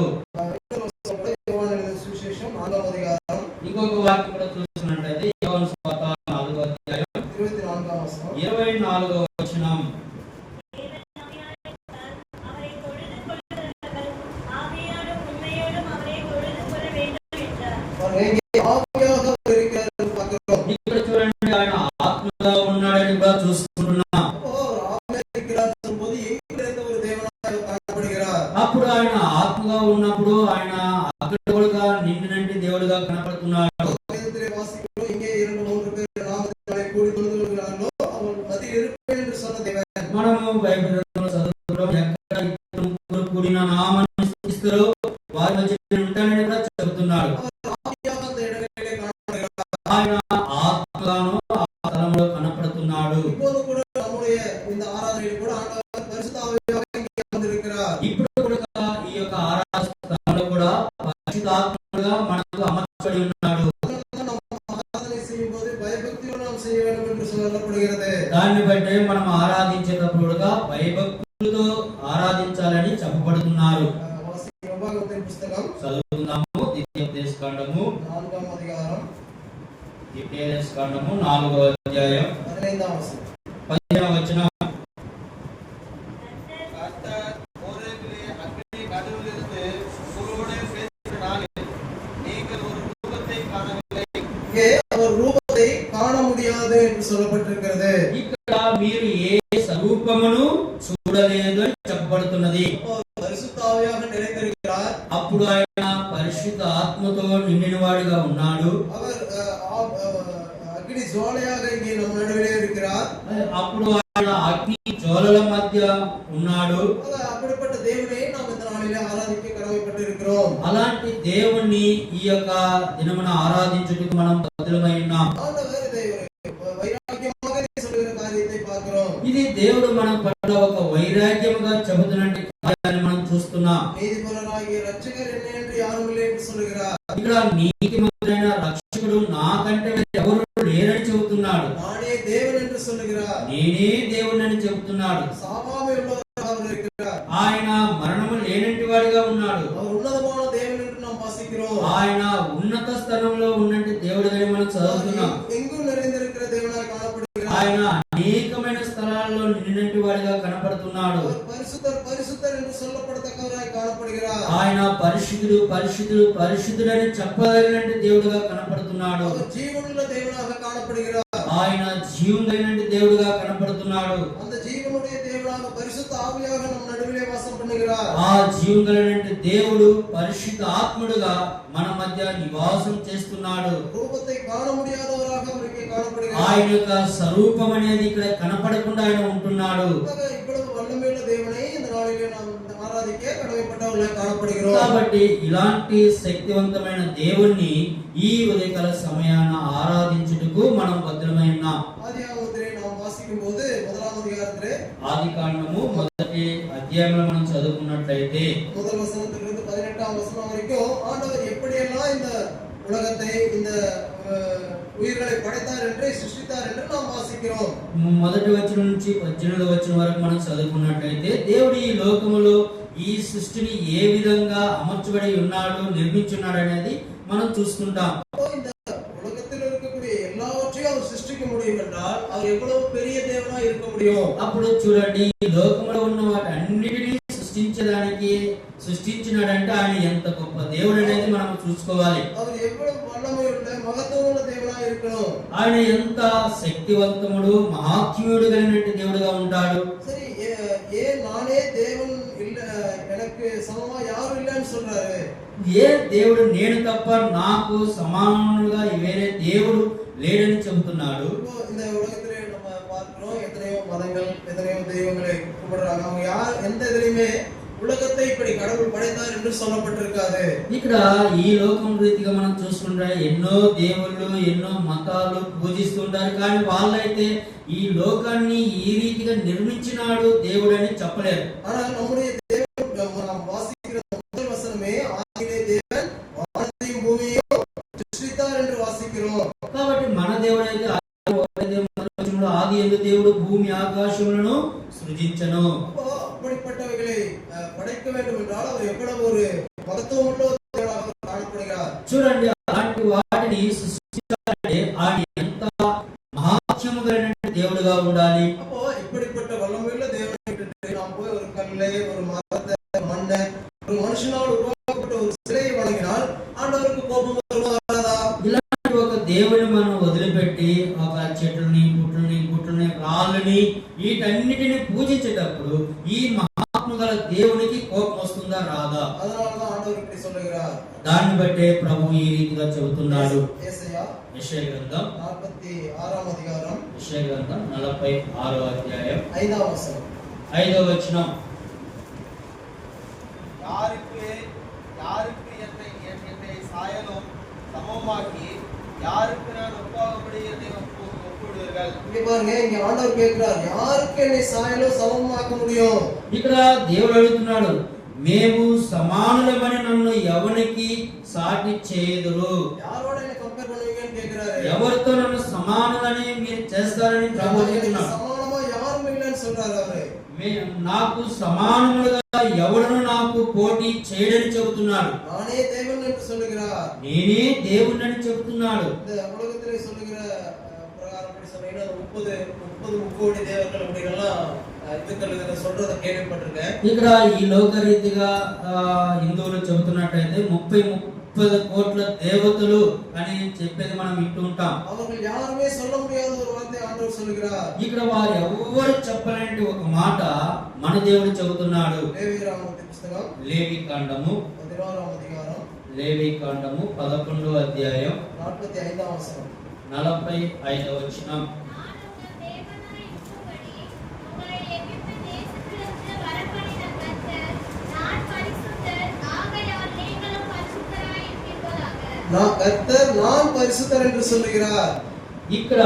సువిశేషం 4వ அதிகாரம் ఇంకొక వాక్యం కూడా చూసినట్లయితే యోహాను సువార్త 4వ అధ్యాయం 24వ వచనం. ఇక్కడ చూడండి, ఆయన ఆత్మగా ఉన్నాడని కూడా చూసుకుంటున్నాం. అప్పుడు ఆయన ఆత్మగా ఉన్నప్పుడు ఆయన అక్కడ కూడా నిండినంటి దేవుడుగా కనపడుతున్నాడు. మనము బైబిల్ చదువుతున్నాం, ఎక్కడ ఇద్దరు ముగ్గురు కూడిన నామమును స్తుతిస్తారో వారి మధ్య ఉంటానని కూడా చెబుతున్నాడు. ఆయన ఆత్మగాను ఆ స్థలంలో కనపడుతున్నాడు. ఇప్పుడు కూడా ఈ యొక్క ఆరాధన స్థలంలో కూడా పరిశుద్ధాత్మగా మనకు అమర్చబడి ఉన్నాడు. దాన్ని బట్టి మనం ఆరాధించేటప్పుడు కూడా భయభక్తులతో ఆరాధించాలని చెప్పబడుతున్నారు. చదువుకుందాము. ద్వితీయోపదేశకాండము 4వ அதிகாரம் 4వ అధ్యాయం 15వ వచనం. அவர் ரூபத்தை காண முடியாது என்று சொல்லப்பட்டிருக்கிறது. ఇక్కడ మీరు ఏ స్వరూపమును చూడలేదు అని చెప్పబడుతున్నది. పరిశుద్ధ ఆవియాగా நிறைந்திருக்கிறார். అప్పుడు ఆయన పరిశుద్ధ ఆత్మతో నిండినవాడిగా ఉన్నాడు. அவர் అగ్ని జ్వాలయాగా இங்கே நம் நடுவிலே இருக்கிறார். అప్పుడు ఆయన అగ్ని జ్వాలల మధ్య ఉన్నాడు. அப்படிப்பட்ட தேவனை நாம் இந்த நாளிலே ஆராதிக்க கடமைப்பட்டிருக்கிறோம். అలాంటి దేవుణ్ణి ఈ యొక్క దినమున ఆరాధించుటకు మనం బద్ధులమై ఉన్నాం. ఇది దేవుడు మన పట్ల ఒక వైరాగ్యముగా చెబుతున్నట్టు కార్యాన్ని మనం చూస్తున్నాం. ఇక్కడ నీతిమంతుడైన రక్షకుడు నాకంటే ఎవరు లేరని చెబుతున్నాడు. నేనే దేవుడని చెబుతున్నాడు. ఆయన మరణము లేనటి వాడిగా ఉన్నాడు. ఆయన ఉన్నత స్థానంలో ఉన్నట్టు దేవుడిగా మనం చదువుతున్నాం. ఆయన అనేకమైన స్థలాల్లో నిండినట్టు వాడిగా కనపడుతున్నాడు. ఆయన పరిశుద్ధుడు పరిశుద్ధుడు పరిశుద్ధుడని చెప్పదగినట్టు దేవుడుగా కనపడుతున్నాడు. ఆయన జీవుడైనటువంటి దేవుడుగా కనపడుతున్నాడు. ఆ జీవం కలిగినటువంటి దేవుడు పరిశుద్ధ ఆత్ముడుగా మన మధ్య నివాసం చేస్తున్నాడు. ఆయన యొక్క స్వరూపం అనేది ఇక్కడ కనపడకుండా ఆయన ఉంటున్నాడు. కాబట్టి ఇలాంటి శక్తివంతమైన దేవుణ్ణి ఈ ఉదయకాల సమయాన ఆరాధించుటకు మనం భద్రమై ఉన్నాం. ఆదికాండము 1వ అధ్యాయంలో మనం చదువుకున్నట్లయితే 18వ వచనం వరకు ఆండవర్ எப்படியெல்லாம் இந்த உலகத்தை இந்த உயிர்களை படைத்தார் என்று சிருஷ்டித்தார் என்று நாம் వాసిக்கிறோம். మొదటి వచనం నుంచి 18వ వచనం వరకు మనం చదువుకున్నట్లయితే దేవుడు ఈ లోకములో ఈ సృష్టిని ఏ విధంగా అమర్చబడి ఉన్నాడు, నిర్మించున్నాడు అనేది మనం చూసుకుంటాం. இந்த உலகத்தில் இருக்கக்கூடிய எல்லாவற்றையும் அவர் சிருஷ்டிக்க முடியும் என்றால் அவர் எவ்வளவு பெரிய தேவனா இருக்க முடியும். అప్పుడు చూడండి, ఈ లోకములో ఉన్న వాటన్నిటిని సృష్టించినాడంటే ఆయన ఎంత గొప్ప దేవుడు అనేది మనం చూసుకోవాలి. அவர் எவ்வளவு வல்லமை உள்ள மகத்துவமுள்ள தேவனா இருக்கணும். ఆయన ఎంత శక్తివంతముడు, మహాత్మ్యుడు కలిగినట్టు దేవుడుగా ఉంటాడు. சரி, ஏன் நானே தேவன் இல்ல, எனக்கு சமமா யாரும் இல்லன்னு சொல்றாரு? ఏ దేవుడు నేను తప్ప నాకు సమానుడుగా వేరే దేవుడు లేడని చెబుతున్నాడు. இந்த உலகத்திலே நம்ம பார்க்கிறோம், எத்தனையோ மதங்கள், எத்தனையோ தெய்வங்களை கும்பிடுறாங்க. அவங்க யார் எந்த இதுலயுமே உலகத்தை இப்படி கடவுள் படைத்தார் என்று சொல்லப்பட்டிருக்காது. ఇక్కడ ఈ లోకం రీతిగా మనం చూసుకుంటే ఎన్నో దేవుళ్ళు, ఎన్నో మతాలు పూజిస్తుంటారు. కానీ వాళ్ళైతే ఈ లోకాన్ని ఈ రీతిగా నిర్మించినాడు దేవుడు అని చెప్పలేరు. ஆனால் நம்முடைய தேவன், நாம் வாசிக்கிற முதல் வசனமே ஆதியிலே தேவன் வானத்தையும் பூமியையும் சிருஷ்டித்தார் என்று வாசிக்கிறோம். కాబట్టి మన దేవుడు అయితే ఆది యందు దేవుడు భూమి ఆకాశములను సృజించెను. அப்படிப்பட்டவைகளை படைக்க வேண்டும் என்றால் அவர் எவ்வளவு ஒரு மகத்துவமுள்ள தேவனாக காணப்படுகிறார். చూడండి, అలాంటి వాటిని సృష్టించాలంటే ఆయన ఎంత మహాత్మ్యము కలిగిన దేవుడుగా ఉండాలి. அப்போ இப்படிப்பட்ட வல்லமையுள்ள தேவனை விட்டுட்டு நாம் போய் ஒரு கல்லை, ஒரு மரத்தை, மண்ணை, ஒரு மனுஷனால் உருவாக்கப்பட்ட ஒரு சிலையை வணங்கினால் ஆண்டவருக்கு கோபம் வருவதா? ఇలాంటి ఒక దేవుని మనం వదిలిపెట్టి ఒక చెట్లని, పుట్లని, రాళ్ళని వీటన్నిటిని పూజించేటప్పుడు ఈ మహాత్మ గల దేవునికి కోపం వస్తుందా, రాదా? அதனாலதான் ஆண்டவர் இப்படி சொல்லுகிறார். దాన్ని బట్టే ప్రభు ఈ రీతిగా చెబుతున్నాడు. యెషయా గ్రంథం 46వ అధికారం, యెషయా గ్రంథం 46వ అధ్యాయం 5వ వచనం. 5వ వచనం. யாருக்கு என்னை சாயலும் சமமாக்கி யாருக்கு நான் ஒப்பாகும்படி என்னை ஒப்பிடுவீர்கள்? இங்க பாருங்க, இங்க ஆண்டவர் கேட்கிறார், யாருக்கு என்னை சாயலும் சமமாக்க முடியும்? ఇక్కడ దేవుడు అడుగుతున్నాడు, మేము సమానులమని నన్ను ఎవరికి సాటి చేయుదురు? யாரோட என்ன కంపేర్ பண்ணுவீங்கன்னு கேக்குறாரு. ఎవరితో నన్ను సమానులని మీరు చేస్తారని ప్రభు చెప్తున్నాడు. సమానమా யாரும் இல்லன்னு சொல்றாரு அவரு. నాకు సమానములుగా ఎవడును నాకు పోటీ చేయడని చెబుతున్నాడు. நானே தேவன் என்று சொல்லுகிறார். నేనే దేవుణ్ణని చెబుతున్నాడు. இந்த உலகத்திலே சொல்லுகிற பிரகாரம் படி சொன்னீங்கன்னா 30 முக்கோடி தேவர்கள் அப்படிங்கலாம் இதுக்கள் சொல்றத கேள்விப்பட்டிருக்கேன். ఇక్కడ ఈ లోక రీతిగా హిందువులు చెబుతున్నట్టయితే 30 కోట్ల దేవతలు అని చెప్పేది మనం వింటూ ఉంటాం. அவர்கள் யாருமே சொல்ல முடியாத ஒரு வார்த்தை ஆண்டவர் சொல்லுகிறார். ఇక్కడ వారు ఎవ్వరు చెప్పలేని ఒక మాట మన దేవుడు చెబుతున్నాడు. లేవీరామతి పుస్తకం, లేవి కాండము 16వ అధికారం, లేవి కాండము 11వ అధ్యాయం 45వ వచనం. 45వ వచనం. கர்த்தர் நான் பரிசுத்தர் என்று சொல்லுகிறார். ఇక్కడ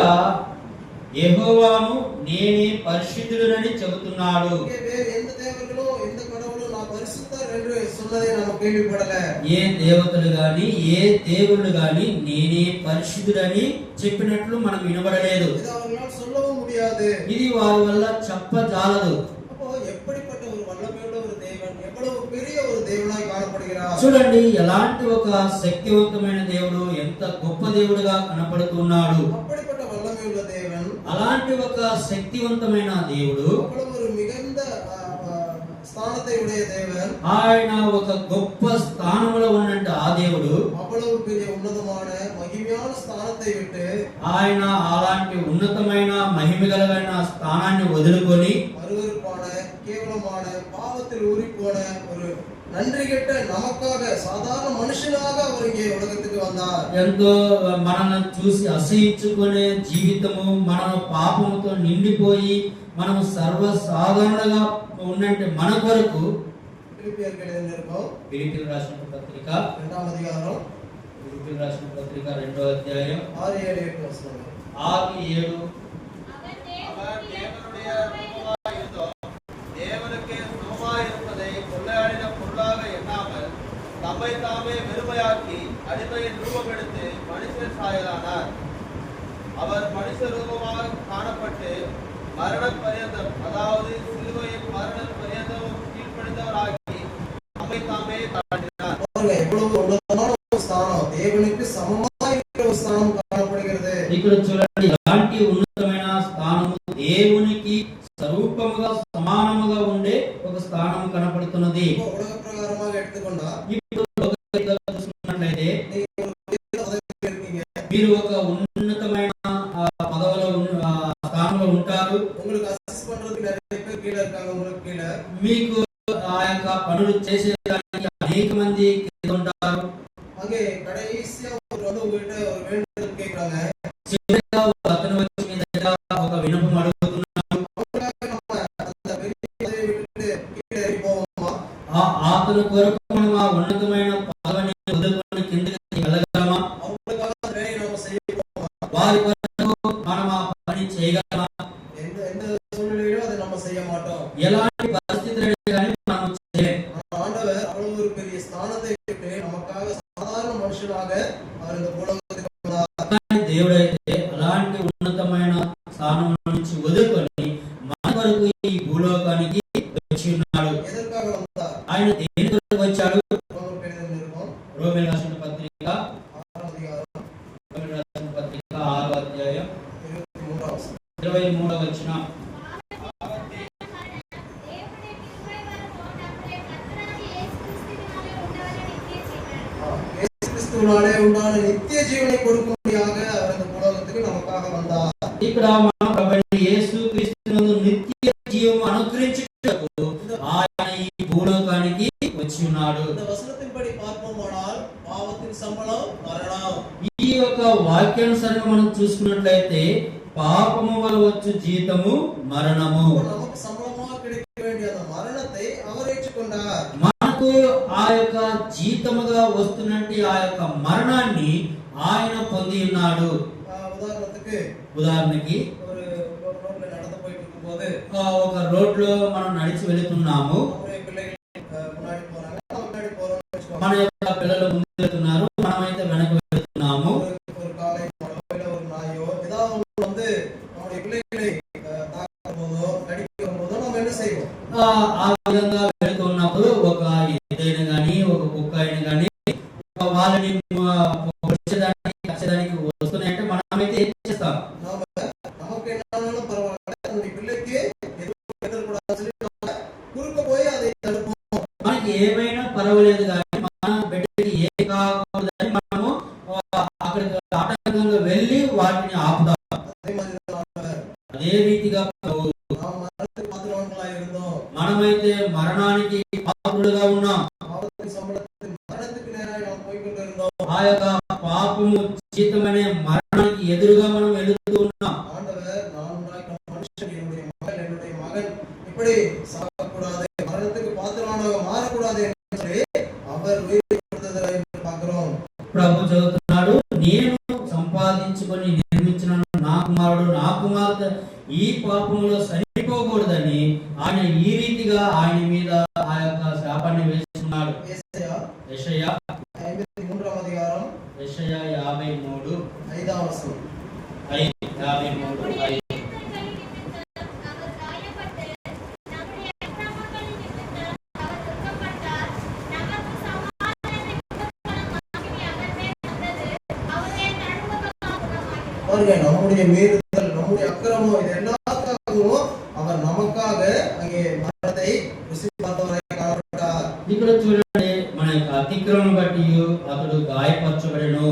యెహోవాను నేనే పరిశుద్ధుడని చెబుతున్నాడు. வேறு எந்த தேவர்களும் எந்த கடவுளும் நான் பரிசுத்தர் என்று சொன்னதை நாம் கேள்விப்படல. ఏ దేవతలు గాని ఏ దేవుళ్ళు గాని నేనే పరిశుద్ధుడని చెప్పినట్లు మనం వినబడలేదు. இது அவர்களால் சொல்லவும் முடியாது. ఇది వారి వల్ల చెప్పజాలదు. அப்போ எப்படிப்பட்ட ஒரு வல்லமையுள்ள ஒரு தேவன், எவ்வளவு பெரிய ஒரு தேவனாய் காணப்படுகிறார். చూడండి, ఎలాంటి ఒక శక్తివంతమైన దేవుడు, ఎంత గొప్ప దేవుడుగా కనపడుతున్నాడు. அப்படிப்பட்ட வல்லமையுள்ள தேவன், అలాంటి ఒక శక్తివంతమైన దేవుడు, அவ்வளவு ஒரு மிகுந்த స్థానத்தை உடைய தேவன், ఆయన ఒక గొప్ప స్థానంలో ఉన్నట్టు ఆ దేవుడు அவ்வளவு பெரிய ఉన్నతமான మహిమயான స్థానத்தை விட்டு ఆయన అలాంటి ఉన్నతమైన మహిమ కలిగిన స్థానాన్ని వదులుకొని அருவருப்பான கேவலமான பாவத்தில் ஊறிப்போன ஒரு நன்றி கெட்ட நமக்காக சாதாரண మనుషులాగా அவர் இங்கே உலகத்துக்கு வந்தார். ఎంతో మనల్ని చూసి అసహించుకునే జీవితము, మన పాపముతో నిండిపోయి మనం సర్వసాధారణంగా ఉన్నట్టు మన కొరకు ఫిలిప్పీయులకు రాసిన పత్రిక 2వ అధికారం, ఫిలిప్పీయులకు రాసిన పత్రిక 2వ అధ్యాయం 6-7 వచనాలు. 6-7. அவர் தேவனுடைய ரூபமாயிருந்தும் தேவனுக்கு சமமாயிருப்பதை கொள்ளையாடின பொருளாக எண்ணாமல் தம்மை தாமே வெறுமையாக்கி அடிமையின் ரூபம் எடுத்து సమానముగా ఉండే ఒక స్థానం కనపడుతున్నది. இப்போ உலக பிரகாரமாக எடுத்துக்கொண்டா ఇప్పుడు లోకరీతిగా చూసుకున్నట్లయితే நீங்க ஒரு பெரிய பதவியில் இருக்கீங்க, మీరు ఒక ఉన్నతమైన పదవిలో స్థానంలో ఉంటారు. உங்களுக்கு அசிஸ்ட் பண்றதுக்கு நிறைய பேர் கீழே இருக்காங்க, உங்களுக்கு கீழே. మీకు ఆ యొక్క పనులు చేసేదానికి అనేక మంది కింద ఉంటారు. அங்கே கடைசியா ஒரு வந்து உங்ககிட்ட ஒரு வேண்டுதல் கேட்கறாங்க, చివరిగా అతను వచ్చి మీ దగ్గర ఒక విన్నపం అడుగుతున్నాడు. அவங்களுக்காக நம்ம அந்த பெரிய பதவியை விட்டுட்டு கீழே இறங்கி போவோமா? అతను కొరకు మనం ఆ ఉన్నతమైన పదవిని వదులుకొని కిందకి వెళ్ళగలమా? அவங்களுக்காக அந்த வேலையை நம்ம செய்ய போவோமா? వారి కొరకు మనం ఆ పని చేయగలమా? எந்த எந்த சூழ்நிலையிலும் அதை நம்ம செய்ய மாட்டோம். ఎలాంటి పరిస్థితులు కానీ మనం చేయలేం. ஆண்டவர் அவ்வளவு ஒரு பெரிய ஸ்தானத்தை விட்டு நமக்காக சாதாரண மனுஷனாக அவர் இந்த உலகத்துக்கு வந்தார். కానీ దేవుడైతే అలాంటి ఉన్నతమైన స్థానం నుంచి వదులుకొని మన వరకు ఈ భూలోకానికి వచ్చి ఉన్నాడు. எதற்காக வந்தார்? ఆయన దేని కొరకు వచ్చాడు? ரோமர் கடிதம் இருக்கும் రోమీయులకు రాసిన పత్రిక 6వ அதிகாரம் 6వ అధ్యాయం 23వ వచనం. 23వ వచనం. இயேசு கிறிஸ்துவினாலே உண்டான நித்திய ஜீவனை கொடுக்கும்படியாக அவர் இந்த உலகத்துக்கு நமக்காக வந்தார். ఇక్కడ మన ప్రభువైన యేసుక్రీస్తునందు నిత్య జీవం అనుగ్రహించుటకు ఆయన ఈ భూలోకానికి వచ్చి ఉన్నాడు. இந்த வசனத்தின்படி பார்ப்போமானால் பாவத்தின் சம்பளம் மரணம். ఈ యొక్క వాక్యానుసారంగా మనం చూసుకున్నట్లయితే పాపము వల్ల వచ్చు జీతము మరణము. நமக்கு சம்பளமாக கிடைக்க வேண்டிய அந்த மரணத்தை அவர் ஏற்றுக்கொண்டார். మనకు ఆ యొక్క జీతముగా వస్తున్నట్టు ఆ యొక్క మరణాన్ని ఆయన పొంది ఉన్నాడు. ఉదాహరణకి ஒரு ரோட்ல நடந்து போயிட்டு இருக்கும்போது ఒక రోడ్ లో మనం నడిచి వెళుతున్నాము. நம்முடைய பிள்ளைகள் முன்னாடி போறாங்க, நம்ம முன்னாடி போறோம்னு வெச்சுக்கோங்க. మన యొక్క పిల్లలు ముందు వెళ్తున్నారు, మనమైతే వెనక వెళ్తున్నాము. ஒரு காளை மாடோ இல்ல ஒரு நாயோ ஏதாவது ஒண்ணு வந்து நம்முடைய பிள்ளைகளை தாக்கும்போதோ கடிக்கும்போதோ நம்ம என்ன செய்வோம்? ఆ విధంగా వెళ్తున్నప్పుడు ఒక ఎద్దు గాని ఒక కుక్క అయినా గాని వాళ్ళని కచ్చడానికి వస్తున్నాయంటే మనమైతే ఏం చేస్తాం? நமக்கு என்னாலும் பரவாயில்ல, நம்முடைய பிள்ளைக்கு எதுவும் எதிர்கூடாதுன்னு சொல்லி நம்ம குறுக்க போய் அதை தடுப்போம். మనకి ఏమైనా పర్వాలేదు కానీ మన బిడ్డకి ఏ కాకూడదని మనము అక్కడికి ఆటంకంగా వెళ్ళి వాటిని ఆపుతాం. அதே மாதிரி தான் అదే రీతిగా நாம் மரணத்துக்கு பாத்திரவான்களா இருந்தோம். మనమైతే మరణానికి పాత్రులుగా ఉన్నాం. பாவத்தின் சம்பளத்தின் மரணத்துக்கு நேராக நாம் போய் கொண்டிருந்தோம். ఆ యొక్క పాపము జీతమనే మరణానికి ఎదురుగా మనం వెళుతూ ఉన్నాం. ஆண்டவர் நான் உண்டாக்கின மனுஷன் என்னுடைய மகன் இப்படி சாகக்கூடாது, மரணத்துக்கு பாத்திரவானாக மாறக்கூடாது என்று சொல்லி அவர் உயிரை கொடுத்ததை என்று பார்க்கிறோம். ప్రభు చదువుతున్నాడు, నేను సంపాదించుకొని నిర్మించిన నా కుమారుడు నా కుమార్తె ఈ పాపములో సరిపోకూడదని ఆయన ఈ రీతిగా ఆయన మీద ఆ యొక్క శాపాన్ని వేస్తున్నాడు. యెషయా 53వ அதிகாரம் యెషయా 53 5వ వచనం. 53 பாருங்க, நம்முடைய மீறுதல் நம்முடைய அக்கிரமம் இது எல்லாத்துக்காகவும் அவர் நமக்காக அங்கே மரணத்தை ருசி பார்த்தவரை காணப்பட்டார். ఇక్కడ చూడండి, మన యొక్క అతిక్రమం బట్టి అతడు గాయపరచబడెను.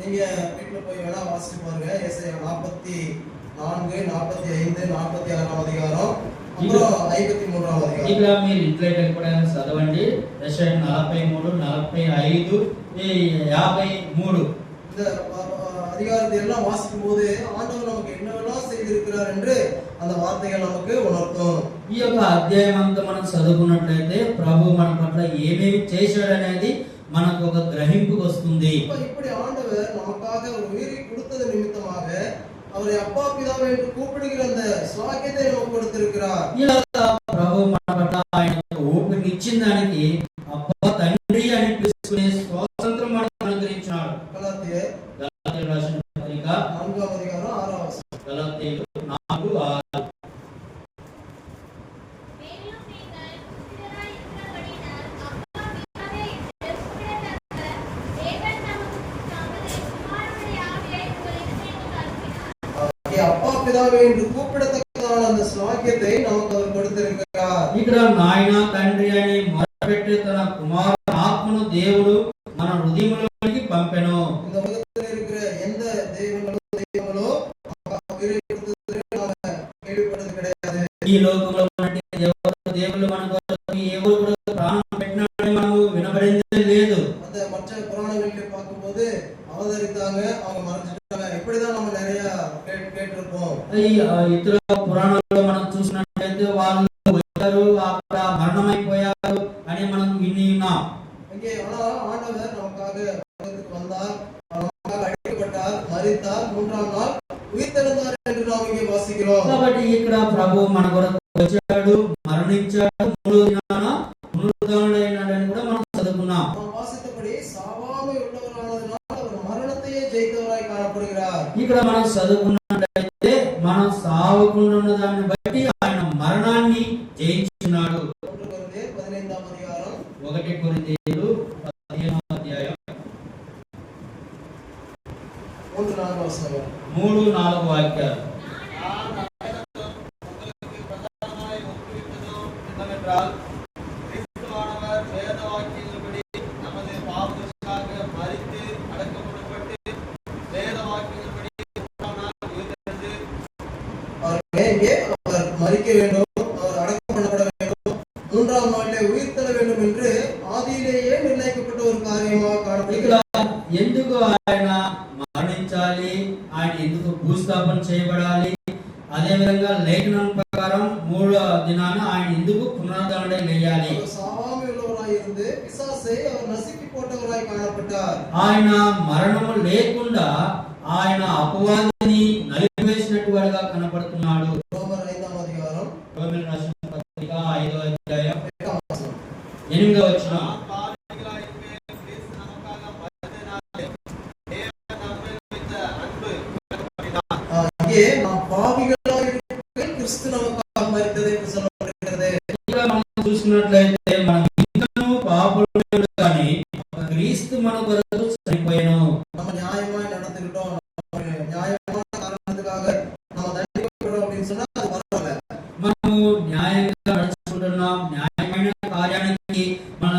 நீங்க வீட்டுல போய் வேணா வாசிச்சு பாருங்க. ஏசாயா 44, 45, 46 அதிகாரம், அப்புறம் 53 அதிகாரம். ఇక్కడ మీరు ఇంట్లో కూడా చదవండి. యెషయా 43, 45, 53 இந்த அதிகாரத்தை எல்லாம் வாசிக்கும் போது ஆண்டவர் நமக்கு என்னவெல்லாம் செய்திருக்கிறார் என்று அந்த வார்த்தைகள் நமக்கு உணர்த்தும். ఈ యొక్క అధ్యాయం అంతా మనం చదువుకున్నట్లయితే ప్రభు మన పట్ల ఏమేమి చేశాడనేది మనకు ఒక గ్రహింపు వస్తుంది. இப்படி ஆண்டவர் நமக்காக ஒரு உயிரை கொடுத்தது நிமித்தமாக அவரை அப்பா பிதாவே என்று கூப்பிடுகிற அந்த ஸ்லாக்கியத்தை நமக்கு கொடுத்திருக்கிறார். ఇలా ప్రభు మన పట్ల ఆయన ఊపిరి ఇచ్చిన దానికి అబ్బా తండ్రి అని పిలుచుకునే స్వాతంత్రం మనకు అనుగ్రహించాడు. గలాతీయులు రాసిన పత్రిక 4వ అధికారం 6వ వచనం. గలాతీయులు 4:6 அப்பா பிதாவே என்று கூப்பிடத்தக்கதான அந்த ஸ்லாக்கியத்தை நமக்கு அவர் கொடுத்திருக்கிறார். ఇక్కడ నాయన తండ్రి అని మొరపెట్టి తన కుమారుని ఆత్మను దేవుడు మన హృదయంలోనికి పంపెను. இந்த உலகத்தில் இருக்கிற எந்த தெய்வங்களோ உயிரை கொடுத்தது நாம கேள்விப்பட்டது கிடையாது. ఈ లోకంలో ఉన్నటువంటి దేవుళ్ళు మన కొరకు ఎవరు కూడా ప్రాణం పెట్టినారని మనము వినబడిందే లేదు. அந்த மற்ற புராணங்களிலே பார்க்கும்போது அவதரித்தாங்க, அவங்க மறைஞ்சிட்டாங்க, இப்படிதான் நம்ம நிறைய கேட்டிருப்போம். ఇతర పురాణాల్లో మనం చూసినట్లయితే వాళ్ళు వచ్చారు, అక్కడ మరణమైపోయారు అని మనం విని ఉన్నాం. இங்கே ஆண்டவர் நமக்காக உலகத்துக்கு வந்தார், நமக்காக அழைக்கப்பட்டார், மரித்தார், மூன்றாம் நாள் உயிர்த்தெழுந்தார் என்று நாம் இங்கே வாசிக்கிறோம். కాబట్టి ఇక్కడ ప్రభు మన కొరకు వచ్చాడు, మరణించాడు, మూడో దినాన పునరుద్ధరణుడైనాడని కూడా మనం చదువుకున్నాం. நாம் వాసితபடி సావాமை உள்ளவரானதினால் அவர் மரணத்தையே ஜெயித்தவராய் காணப்படுகிறார். ఇక్కడ మనం చదువుకున్నట్లయితే మనం సావకుండా ఉన్న దాన్ని బట్టి ఆయన మరణాన్ని జయించున్నాడు. 15వ అధ్యాయం 1 కొరింథీయులు 15వ అధ్యాయం 3-4 వచనాలు. 3-4 వాక్యాలు. என்னவென்றால் கிறிஸ்துவானவர் வேத வாக்கியங்களின்படி நமது பாவங்களுக்காக மரித்து அடக்கப்பட்டு வேத வாக்கியங்களின்படி மூன்றாம் நாள் உயிர்த்தெழுந்து அவர் மரிக்க வேண்டும், அவர் அடக்கம் பண்ணப்பட வேண்டும், மூன்றாம் நாளிலே உயிர்த்தெழ வேண்டும் என்று ஆதியிலேயே நிர்ணயிக்கப்பட்ட ஒரு காரியமாக காணப்படுகிறது. ఎందుకు ఆయన మరణించాలి, ఆయన ఎందుకు భూస్థాపన చేయబడాలి, అదే విధంగా లేఖనం ప్రకారం 3వ దినాన ఆయన ఎందుకు పునరుద్ధరణై లేయాలి. சாவாமை உள்ளவராய் இருந்து பிசாசை அவர் நசுக்கி போட்டவராய் காணப்பட்டார். ఆయన మరణము లేకుండా ఆయన అపవాదిని నలిపివేసినట్టు వాడుగా కనపడుతున్నాడు. రోమర్ 5వ అధ్యాయం రోమీయులకు రాసిన పత్రిక 5వ అధ్యాయం 8వ వచనం. 8వ వచనం. இங்கே நாம் பாவிகளாய் இருக்கையில் கிறிஸ்து நமக்காக மரித்தது என்று சொல்லப்படுகிறது. ఇక్కడ మనం చూసినట్లయితే మనం ఇంకనూ పాపులమే కానీ క్రీస్తు మన కొరకు చనిపోయాను. நம்ம நியாயமாய் நடந்துக்கிட்டோம், நியாயமான காரணத்துக்காக நம்ம தண்டிக்கப்படுறோம் அப்படின்னு சொன்னா அது பரவாயில்ல. మనము న్యాయంగా నడుచుకుంటున్నాం, న్యాయమైన కార్యానికి మన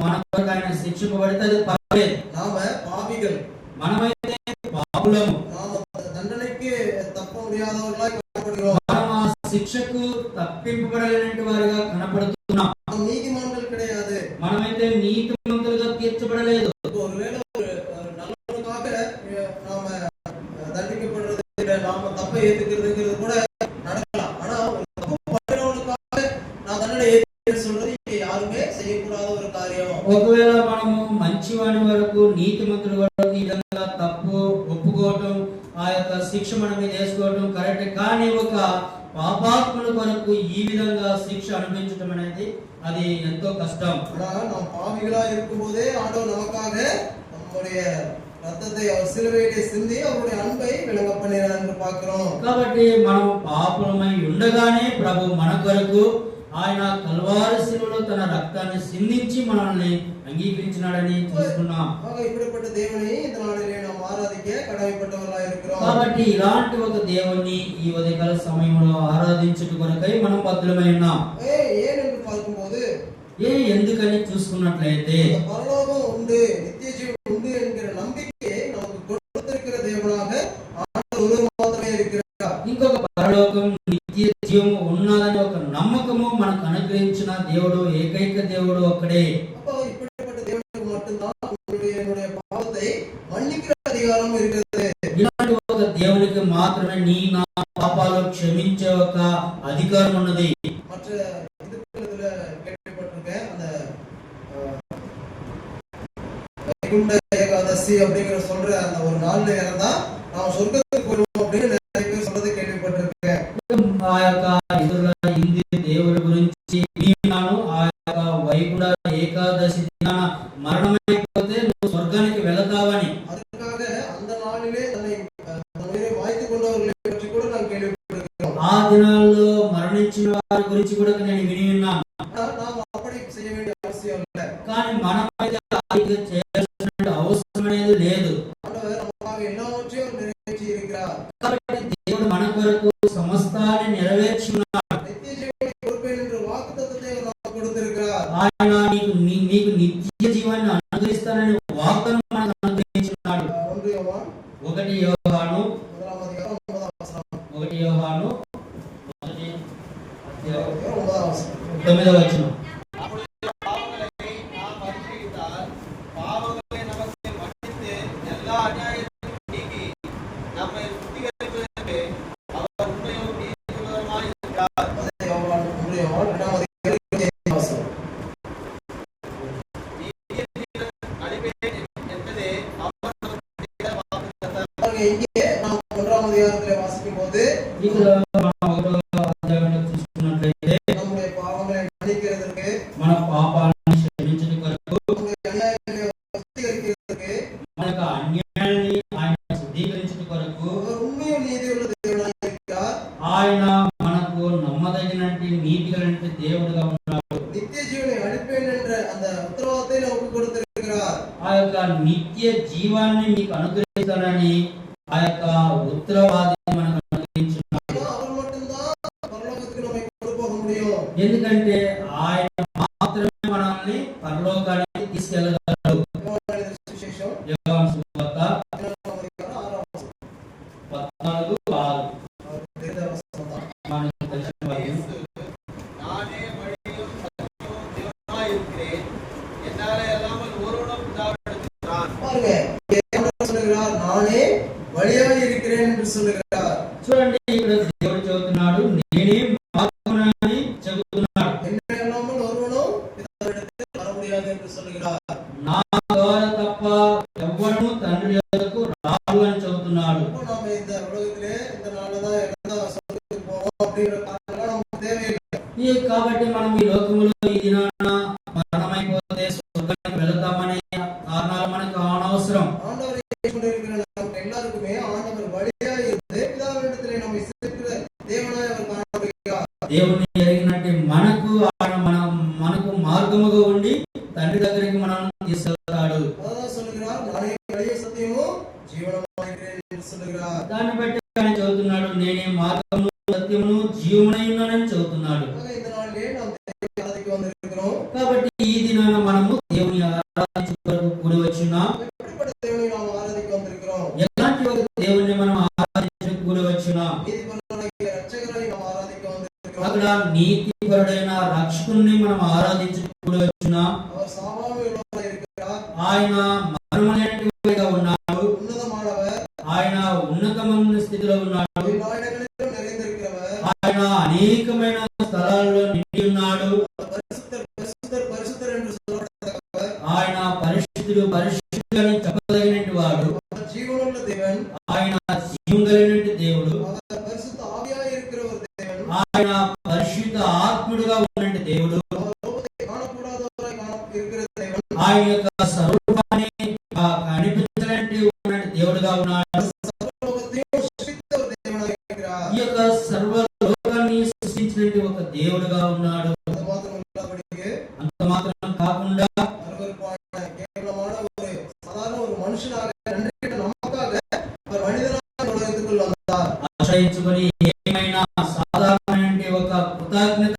కొరకు ఆయన శిక్షింపబడితే అది పర్వాలేదు. நாம பாவிகள், మనమైతే పాపులము, நாம தண்டனைக்கு தப்ப முடியாதவர்களாய் காணப்படுகிறோம். మనం ఆ శిక్షకు తప్పింపబడలేనటువంటి వారిగా కనపడుతున్నాం. நாம் நீதிமான்கள் கிடையாது. మనమైతే నీతిమంతులుగా తీర్చబడలేదు. ஒருவேளை ஒரு நல்லவனுக்காக நாம தண்டிக்கப்படுறது இல்ல, நாம தப்பை ஏத்துக்கிறதுங்கிறது கூட நடக்கலாம். ஆனா ஒரு தப்பு பண்றவனுக்காக நான் தண்டனை ஏத்துக்கிறேன்னு சொல்றது இங்க யாருமே செய்யக்கூடாத ஒரு காரியம். ఒకవేళ మనము మంచివాడి వరకు నీతిమంతుల వరకు ఈ విధంగా తప్పు ఒప్పుకోవటం, ఆ యొక్క శిక్ష మన మీద వేసుకోవటం కరెక్ట్. కానీ ఒక పాపాత్ముల కొరకు ఈ విధంగా శిక్ష అనుభవించడం అనేది అది ఎంతో కష్టం. ஆனா நாம் பாவிகளா இருக்கும்போதே ஆண்டவர் நமக்காக நம்முடைய ரத்தத்தை அவர் சிலுவையிலே சிந்தி அவருடைய அன்பை விளங்க பண்ணினார் என்று பார்க்கிறோம். కాబట్టి మనం పాపులమై ఉండగానే ప్రభు మన కొరకు ఆయన కల్వారి శిలువలో తన రక్తాన్ని సిందించి మనల్ని అంగీకరించినాడని చూస్తున్నాం. இப்படிப்பட்ட தேவனை இந்த நாளிலே நாம் ஆராதிக்க கடமைப்பட்டவர்களாய் இருக்கிறோம். కాబట్టి ఇలాంటి ఒక దేవుణ్ణి ఈ ఉదయకాల సమయంలో ఆరాధించుట కొరకై మనం బద్ధులమై ఉన్నాం. ஏன் என்று பார்க்கும்போது ఎందుకని చూసుకున్నట్లయితే பரலோகம் உண்டு, நித்திய ஜீவன் உண்டு என்கிற நம்பிக்கையை நமக்கு கொடுத்திருக்கிற தேவனாக ஆண்டவர் ஒருவர் மாத்திரமே இருக்கிறார். ఇంకొక పరలోకం నిత్య జీవం ఉన్నదని ఒక నమ్మకము మనకు అనుగ్రహించిన దేవుడు, ఏకైక దేవుడు ఒక్కడే. அப்போ இப்படிப்பட்ட தேவனுக்கு மட்டும்தான் என்னுடைய பாவத்தை மன்னிக்கிற அதிகாரம் இருக்கிறது. ఇలాంటి ఒక దేవునికి మాత్రమే నీ నా పాపాలు క్షమించే ఒక అధికారం ఉన్నది. மற்ற இதுல கேள்விப்பட்டிருக்கேன், அந்த வைகுண்ட ஏகாதசி அப்படிங்கிற சொல்ற அந்த ஒரு நாள்ல இறந்தா நாம் சொர்க்கத்துக்கு போயிடுவோம் அப்படின்னு நிறைய பேர் சொல்றதை கேள்விப்பட்டிருக்கேன். ఆ యొక్క ఇతరుల హిందీ దేవుడి గురించి విన్నాను. ఆ యొక్క వైకుంఠ ఏకాదశి దినాన మరణమైపోతే నువ్వు స్వర్గానికి వెళతావని. அதுக்காக அந்த நாளிலே தன்னை உயிரை மாய்த்து கொண்டவர்களை பற்றி கூட நான் கேள்விப்பட்டிருக்கிறோம். ఆ దినాల్లో మరణించిన వారి గురించి కూడా నేను విని ఉన్నాను. நாம் அப்படி செய்ய வேண்டிய அவசியம் இல்லை. కానీ మనమైతే చేయాల్సిన అవసరం అనేది లేదు. ஆண்டவர் நமக்காக எல்லாவற்றையும் நிறைவேற்றி இருக்கிறார். కాబట్టి దేవుడు మన కొరకు సమస్తాన్ని నెరవేర్చున్నాడు. நித்திய ஜீவனை பொறுப்பேற்று 9వ వచనం. நம்முடைய பாவங்களை நாம் அறிக்கையிட்டால் பாவங்களை நமக்கு மன்னித்து எல்லா அநியாயத்தையும் நீக்கி நம்மை சுத்திகரிப்பதற்கு அவர் உண்மையும் நீதியுள்ளவருமாய் இருக்கிறார். அது யோவான் 3:2 வாசம். அழிப்பேன் என்பதே அவர் நமக்கு செய்த வாக்குத்தத்தம். பாருங்க, இங்கே நாம் 1ஆம் அதிகாரத்திலே வாசிக்கும் போது ఇక్కడ మనం 1వ అధ్యాయంలో చూసుకున్నట్లయితే நம்முடைய பாவங்களை மன்னிக்கிறதற்கு, మన పాపాలను క్షమించుట కొరకు, நம்முடைய அநியாயங்களை சுத்திகரிக்கிறதற்கு మన యొక్క అన్యాయాన్ని ఆయన శుద్ధీకరించుట కొరకు அவர் உண்மையும் நீதியுள்ள தேவனாய் இருக்கிறார். ఆయన మనకు నమ్మదగినటువంటి నీతిగలంటి దేవుడుగా ఉన్నాడు. நித்திய ஜீவனை அளிப்பேன் என்ற அந்த உத்தரவாதத்தை நமக்கு கொடுத்திருக்கிறார். ఆ యొక్క నిత్య జీవాన్ని మీకు అనుగ్రహిస్తానని ఆ యొక్క ఉత్తరవాది మనకు అనుగ్రహించున్నాడు. ஏன்னா அவர் மட்டும்தான் பரலோகத்துக்கு நம்மை கொண்டு போக முடியும். ఎందుకంటే ఆయన మాత్రమే మనల్ని పరలోకానికి తీసుకెళ్ళగలడు. யோவான் எழுதின சுவிசேஷம் యోహాను సువార్త 14ஆம் அதிகாரம் 6ஆம் வசனம். 14:6 அவர் தெரிந்த வசனம் தான். మనకు తెలిసిన వాక్యం. இயேசு, நானே வழியும் சத்தியமும் ஜீவனுமாய் இருக்கிறேன். என்னாலே அல்லாமல் ஒருவனும் பிதாவினிடத்தில் நான். பாருங்க, இங்கே ஆண்டவர் சொல்லுகிறார், நானே வழியாய் இருக்கிறேன் என்று சொல்லுகிறார். చూడండి, ఇక్కడ దేవుడు చెబుతున్నాడు, నేనే మార్గమని చెబుతున్నాడు. என்னை அல்லாமல் ஒருவனும் பிதாவினிடத்தில் வர முடியாது என்று சொல்லுகிறார். నా ద్వారా తప్ప ఎవ్వడూ తండ్రి యొద్దకు రాడు అని చెబుతున్నాడు. இப்போ நாம இந்த உலகத்திலே இந்த நாள்லதான் இறந்தா சொர்க்கத்துக்கு போவோம் அப்படிங்கிற காரணம் நமக்கு தேவையில்லை. కాబట్టి మనం ఈ లోకములో ఈ దినాన మరణమైపోతే స్వర్గానికి వెళతామనే కారణాలు మనకు అనవసరం. ஆண்டவரை கொண்டிருக்கிற நமக்கு எல்லாருக்குமே ஆண்டவர் வழியாய் இருந்து பிதாவினிடத்திலே நம்மை சேர்க்கிற தேவனாய் அவர் காணப்படுகிறார். దేవుని ఎరిగినట్టు మనకు ఆయన మనకు మార్గముగా ఉండి తండ్రి దగ్గరికి మనం తీసుకెళ్తాడు. அதான் சொல்லுகிறார், நானே வழியும் சத்தியமும் ஜீவனுமாய் இருக்கிறேன் என்று சொல்லுகிறார். దాన్ని బట్టి ఆయన చెబుతున్నాడు, నేనే మార్గము సత్యమును జీవమునై ఉన్నానని చెబుతున్నాడు. ஆக இந்த நாளிலே நாம் தேவனை ஆராதிக்க வந்திருக்கிறோம். కాబట్టి ఈ దినాన మనము దేవుని ఆరాధించుటకు కూడి వచ్చున్నాం. எப்படிப்பட்ட தேவனை நாம் ஆராதிக்க வந்திருக்கிறோம்? ఎలాంటి ఒక దేవుని మనం ఆరాధించుటకు కూడి వచ్చున్నాం? நீதிபரனாகிய இரட்சகரை நாம் ஆராதிக்க வந்திருக்கிறோம். అక్కడ నీతిపరుడైన రక్షకుణ్ణి మనం ఆరాధించుటకు కూడి వచ్చున్నాం. அவர் சாவாமை உள்ளவராய் இருக்கிறார். ఆయన మరణమైనట్టుగా ఉన్నాడు. உன்னதமானவர், ఆయన ఉన్నతమైన స్థితిలో ఉన్నాడు. எல்லா இடங்களிலும் நிறைந்திருக்கிறவர். ఆయన అనేకమైన స్థలాల్లో నిండి ఉన్నాడు. பரிசுத்தர் பரிசுத்தர் பரிசுத்தர் என்று சொல்லப்பட்டவர். ఆయన పరిశుద్ధుడు పరిశుద్ధుడు అని చెప్పదగినటువంటి వాడు. அவர் ஜீவனுள்ள தேவன். ఆయన జీవం కలిగినటువంటి దేవుడు. அவர் பரிசுத்த ஆவியாய் இருக்கிற ஒரு தேவன். ఆయన పరిశుద్ధ ఆత్ముడుగా ఉన్నటువంటి దేవుడు. அவர் ரூபத்தை காணக்கூடாதவராய் இருக்கிற தேவன். ఆయన యొక్క స్వరూపాన్ని కనిపించడానికి ఉన్నటువంటి దేవుడుగా ఉన్నాడు. சர்வலோகத்தையும் சிருஷ்டித்த ஒரு தேவனாய் இருக்கிறார். ఈ యొక్క సర్వలోకాన్ని సృష్టించినటువంటి ఒక దేవుడుగా ఉన్నాడు. அது மாத்திரம் இல்லாதபடிக்கு అంత మాత్రం కాకుండా அருவருப்பான கேவலமான ஒரு சாதாரண ஒரு மனுஷனாக நன்றியுள்ள நமக்காக அவர் மனிதனாக உலகத்துக்குள் வந்தார். ఆశ్రయించుకొని ఏమైనా సాధారణమైన ఒక కృతజ్ఞత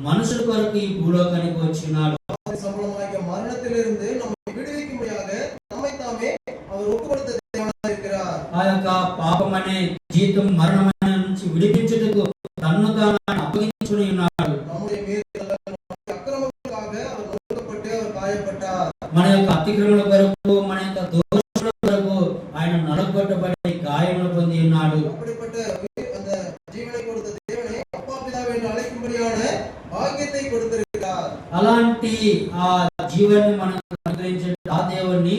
మనుషుల కొరకు ఈ భూలోకానికి వచ్చినాడు. சம்பளமாகிய மரணத்திலிருந்து நம்மை விடுவிக்கும்படியாக நம்மை தாமே அவர் ஒப்புக்கொடுத்த தேவனாய் இருக்கிறார். ఆ యొక్క పాపం అనే జీతం మరణమైన నుంచి విడిపించుటకు తన్ను తాను అప్పగించుకుని ఉన్నాడు. நம்முடைய மீறுதல்கள், நம்முடைய அக்கிரமங்களுக்காக அவர் நொறுக்கப்பட்டு அவர் காயப்பட்டார். మన యొక్క అతిక్రమణ కొరకు, మన యొక్క దోషముల కొరకు ఆయన నలగొట్టబడి గాయములు పొంది ఉన్నాడు. அப்படிப்பட்ட அந்த ஜீவனை கொடுத்த தேவனை அப்பா பிதாவை என்று அழைக்கும்படியான பாக்கியத்தை கொடுத்திருக்கிறார். అలాంటి ఆ జీవాన్ని మనకు అనుగ్రహించే ఆ దేవుణ్ణి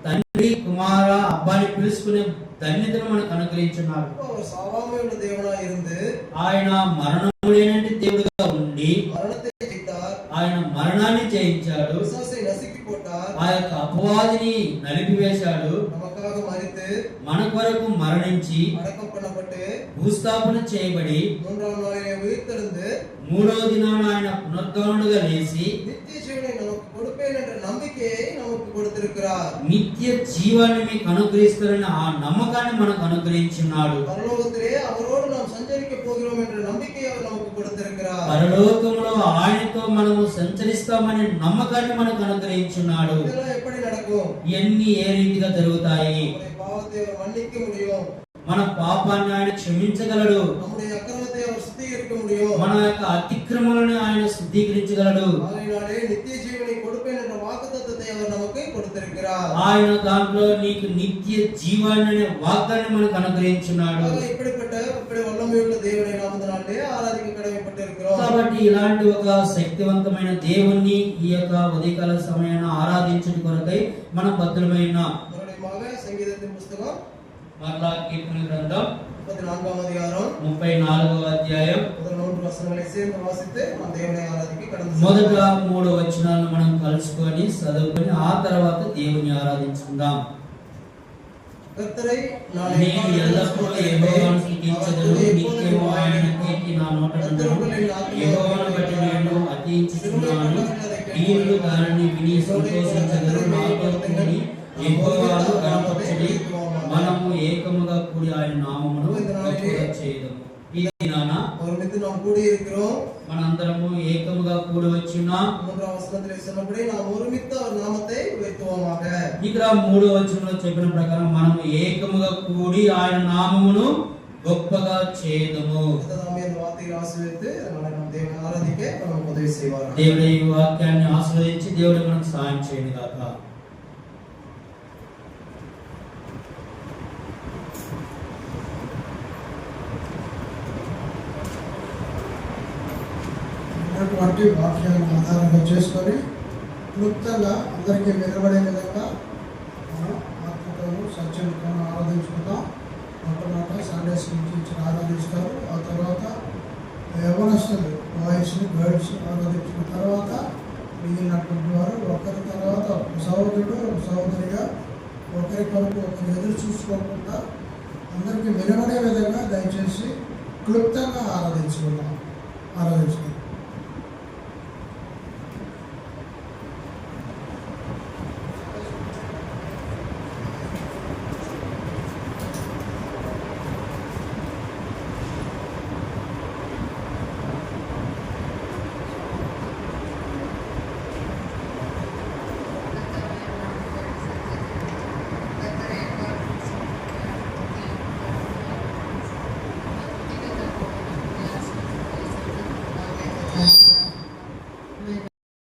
తండ్రి కుమార అబ్బాని పిలుచుకునే ధన్యతను మనకు అనుగ్రహించున్నాడు. அவர் சாவாமை உள்ள தேவனாய் இருந்து ఆయన మరణము లేనటువంటి దేవుడుగా ఉండి மரணத்தை ஜெயித்தார். ఆయన మరణాన్ని జయించాడు. பிசாசை நசுக்கி போட்டார். ఆ యొక్క అపవాదిని నలిపివేశాడు. நமக்காக மரித்து మన కొరకు మరణించి அடக்கம் பண்ணப்பட்டு భూస్థాపన చేయబడి 3ஆம் நாளிலே உயிர்த்தெழுந்து మూడవ దినాన ఆయన పునరుద్ధరణుడుగా లేచి நித்திய ஜீவனை நமக்கு கொடுப்பேன் என்ற நம்பிக்கையை நமக்கு கொடுத்திருக்கிறார். నిత్య జీవాన్ని మీకు అనుగ్రహిస్తారని ఆ నమ్మకాన్ని మనకు అనుగ్రహించున్నాడు. பரலோகத்திலே அவரோடு நாம் சஞ்சரிக்க போகிறோம் என்ற நம்பிக்கையை அவர் நமக்கு கொடுத்திருக்கிறார். పరలోకంలో ఆయనతో మనము సంచరిస్తామనే నమ్మకాన్ని మనకు అనుగ్రహించున్నాడు. இதெல்லாம் எப்படி நடக்கும்? ఇవన్నీ ఏ రీతిగా జరుగుతాయి? நம்முடைய பாவத்தை அவர் மன்னிக்க முடியும். మన పాపాన్ని ఆయన క్షమించగలడు. நம்முடைய அக்கிரமத்தை பாவத்தை அவர் சுத்திகரிக்க முடியும். మన యొక్క అతిక్రమలను ఆయన శుద్ధీకరించగలడు. ஆகையினாலே நித்திய ஜீவனை கொடுப்பேன் என்ற வாக்குத்தத்தத்தை அவர் நமக்கு கொடுத்திருக்கிறார். ఆయన దాంట్లో నీకు నిత్య జీవాన్ని అనే వాగ్దానం మనకు అనుగ్రహించున్నాడు. இப்படி வல்லமையுள்ள தேவனை நாமத்தினாலே ஆராதிக்க கடமைப்பட்டிருக்கிறோம். కాబట్టి ఇలాంటి ఒక శక్తివంతమైన దేవుణ్ణి ఈ యొక్క ఉదయకాల సమయాన్ని ఆరాధించడం కొరకై మనం బద్ధులమై ఉన్నాం. మరొకటిగా సంగీతத்தின் పుస్తకం మరలా కీర్తన గ్రంథం 34వ అధ్యాయం 34వ అధ్యాయం முதல் 3 వచనాలను சேர்ந்து వాసిస్తే మనం దేవుని ఆరాధించి கடந்து మొదట 3 వచనాలను మనం కలుసుకొని చదువుకొని ఆ తర్వాత దేవుని ఆరాధించుకుందాం. కర్తరై నేను ఎల్లప్పుడూ యెహోవాను స్తుతించెదను, నిత్యము ఆయన కీర్తి నా నోట నుండును. యెహోవాను బట్టి నేను అతిశయించుచున్నాను, దీనులు దానిని విని సంతోషించెదరు. నాతో కూడి యెహోవాను గణపరచుడి, మనము ఏకముగా కూడి ఆయన నామమును గొప్పగా చేయుదము. ఇది నాన్న ஒருமித்து நாம் கூடி இருக்கிறோம். మనందరము ఏకముగా కూడి వచ్చున్నాం. 3వ వచనంలో చెప్పినప్పుడు நாம் ஒருமித்து அவர் నామத்தை ఉయర్తుவோமாக. ఇక్కడ 3వ వచనంలో చెప్పిన ప్రకారం మనము ఏకముగా కూడి ఆయన నామమును గొప్పగా చేయుదము. இந்த வார்த்தையை ஆசீர்வதித்து நாம் దేవుని ఆరాధించే మనం ఉదవి செய்வார். దేవుడి ఈ వాక్యాన్ని ఆశీర్వదించి దేవుడు మనకు సహాయం చేయను గాక. అటువంటి వాక్యాలను ఆధారంగా చేసుకొని క్లుప్తంగా అందరికీ నిలబడే విధంగా మనం ఆత్మతోనూ సత్యంతోనూ ఆరాధించుకుందాం. మొట్టమొదట సండే స్కూల్ టీచర్ ఆరాధిస్తారు. ఆ తర్వాత యవనస్తులు బాయ్స్ గర్ల్స్ ఆరాధించిన తర్వాత మిగిలినటువంటి వారు ఒకరి తర్వాత సహోదరుడు సహోదరిగా ఒకరి కొరకు ఒకరు ఎదురు చూసుకోకుండా అందరికీ వినబడే విధంగా దయచేసి క్లుప్తంగా ఆరాధించుకుందాం.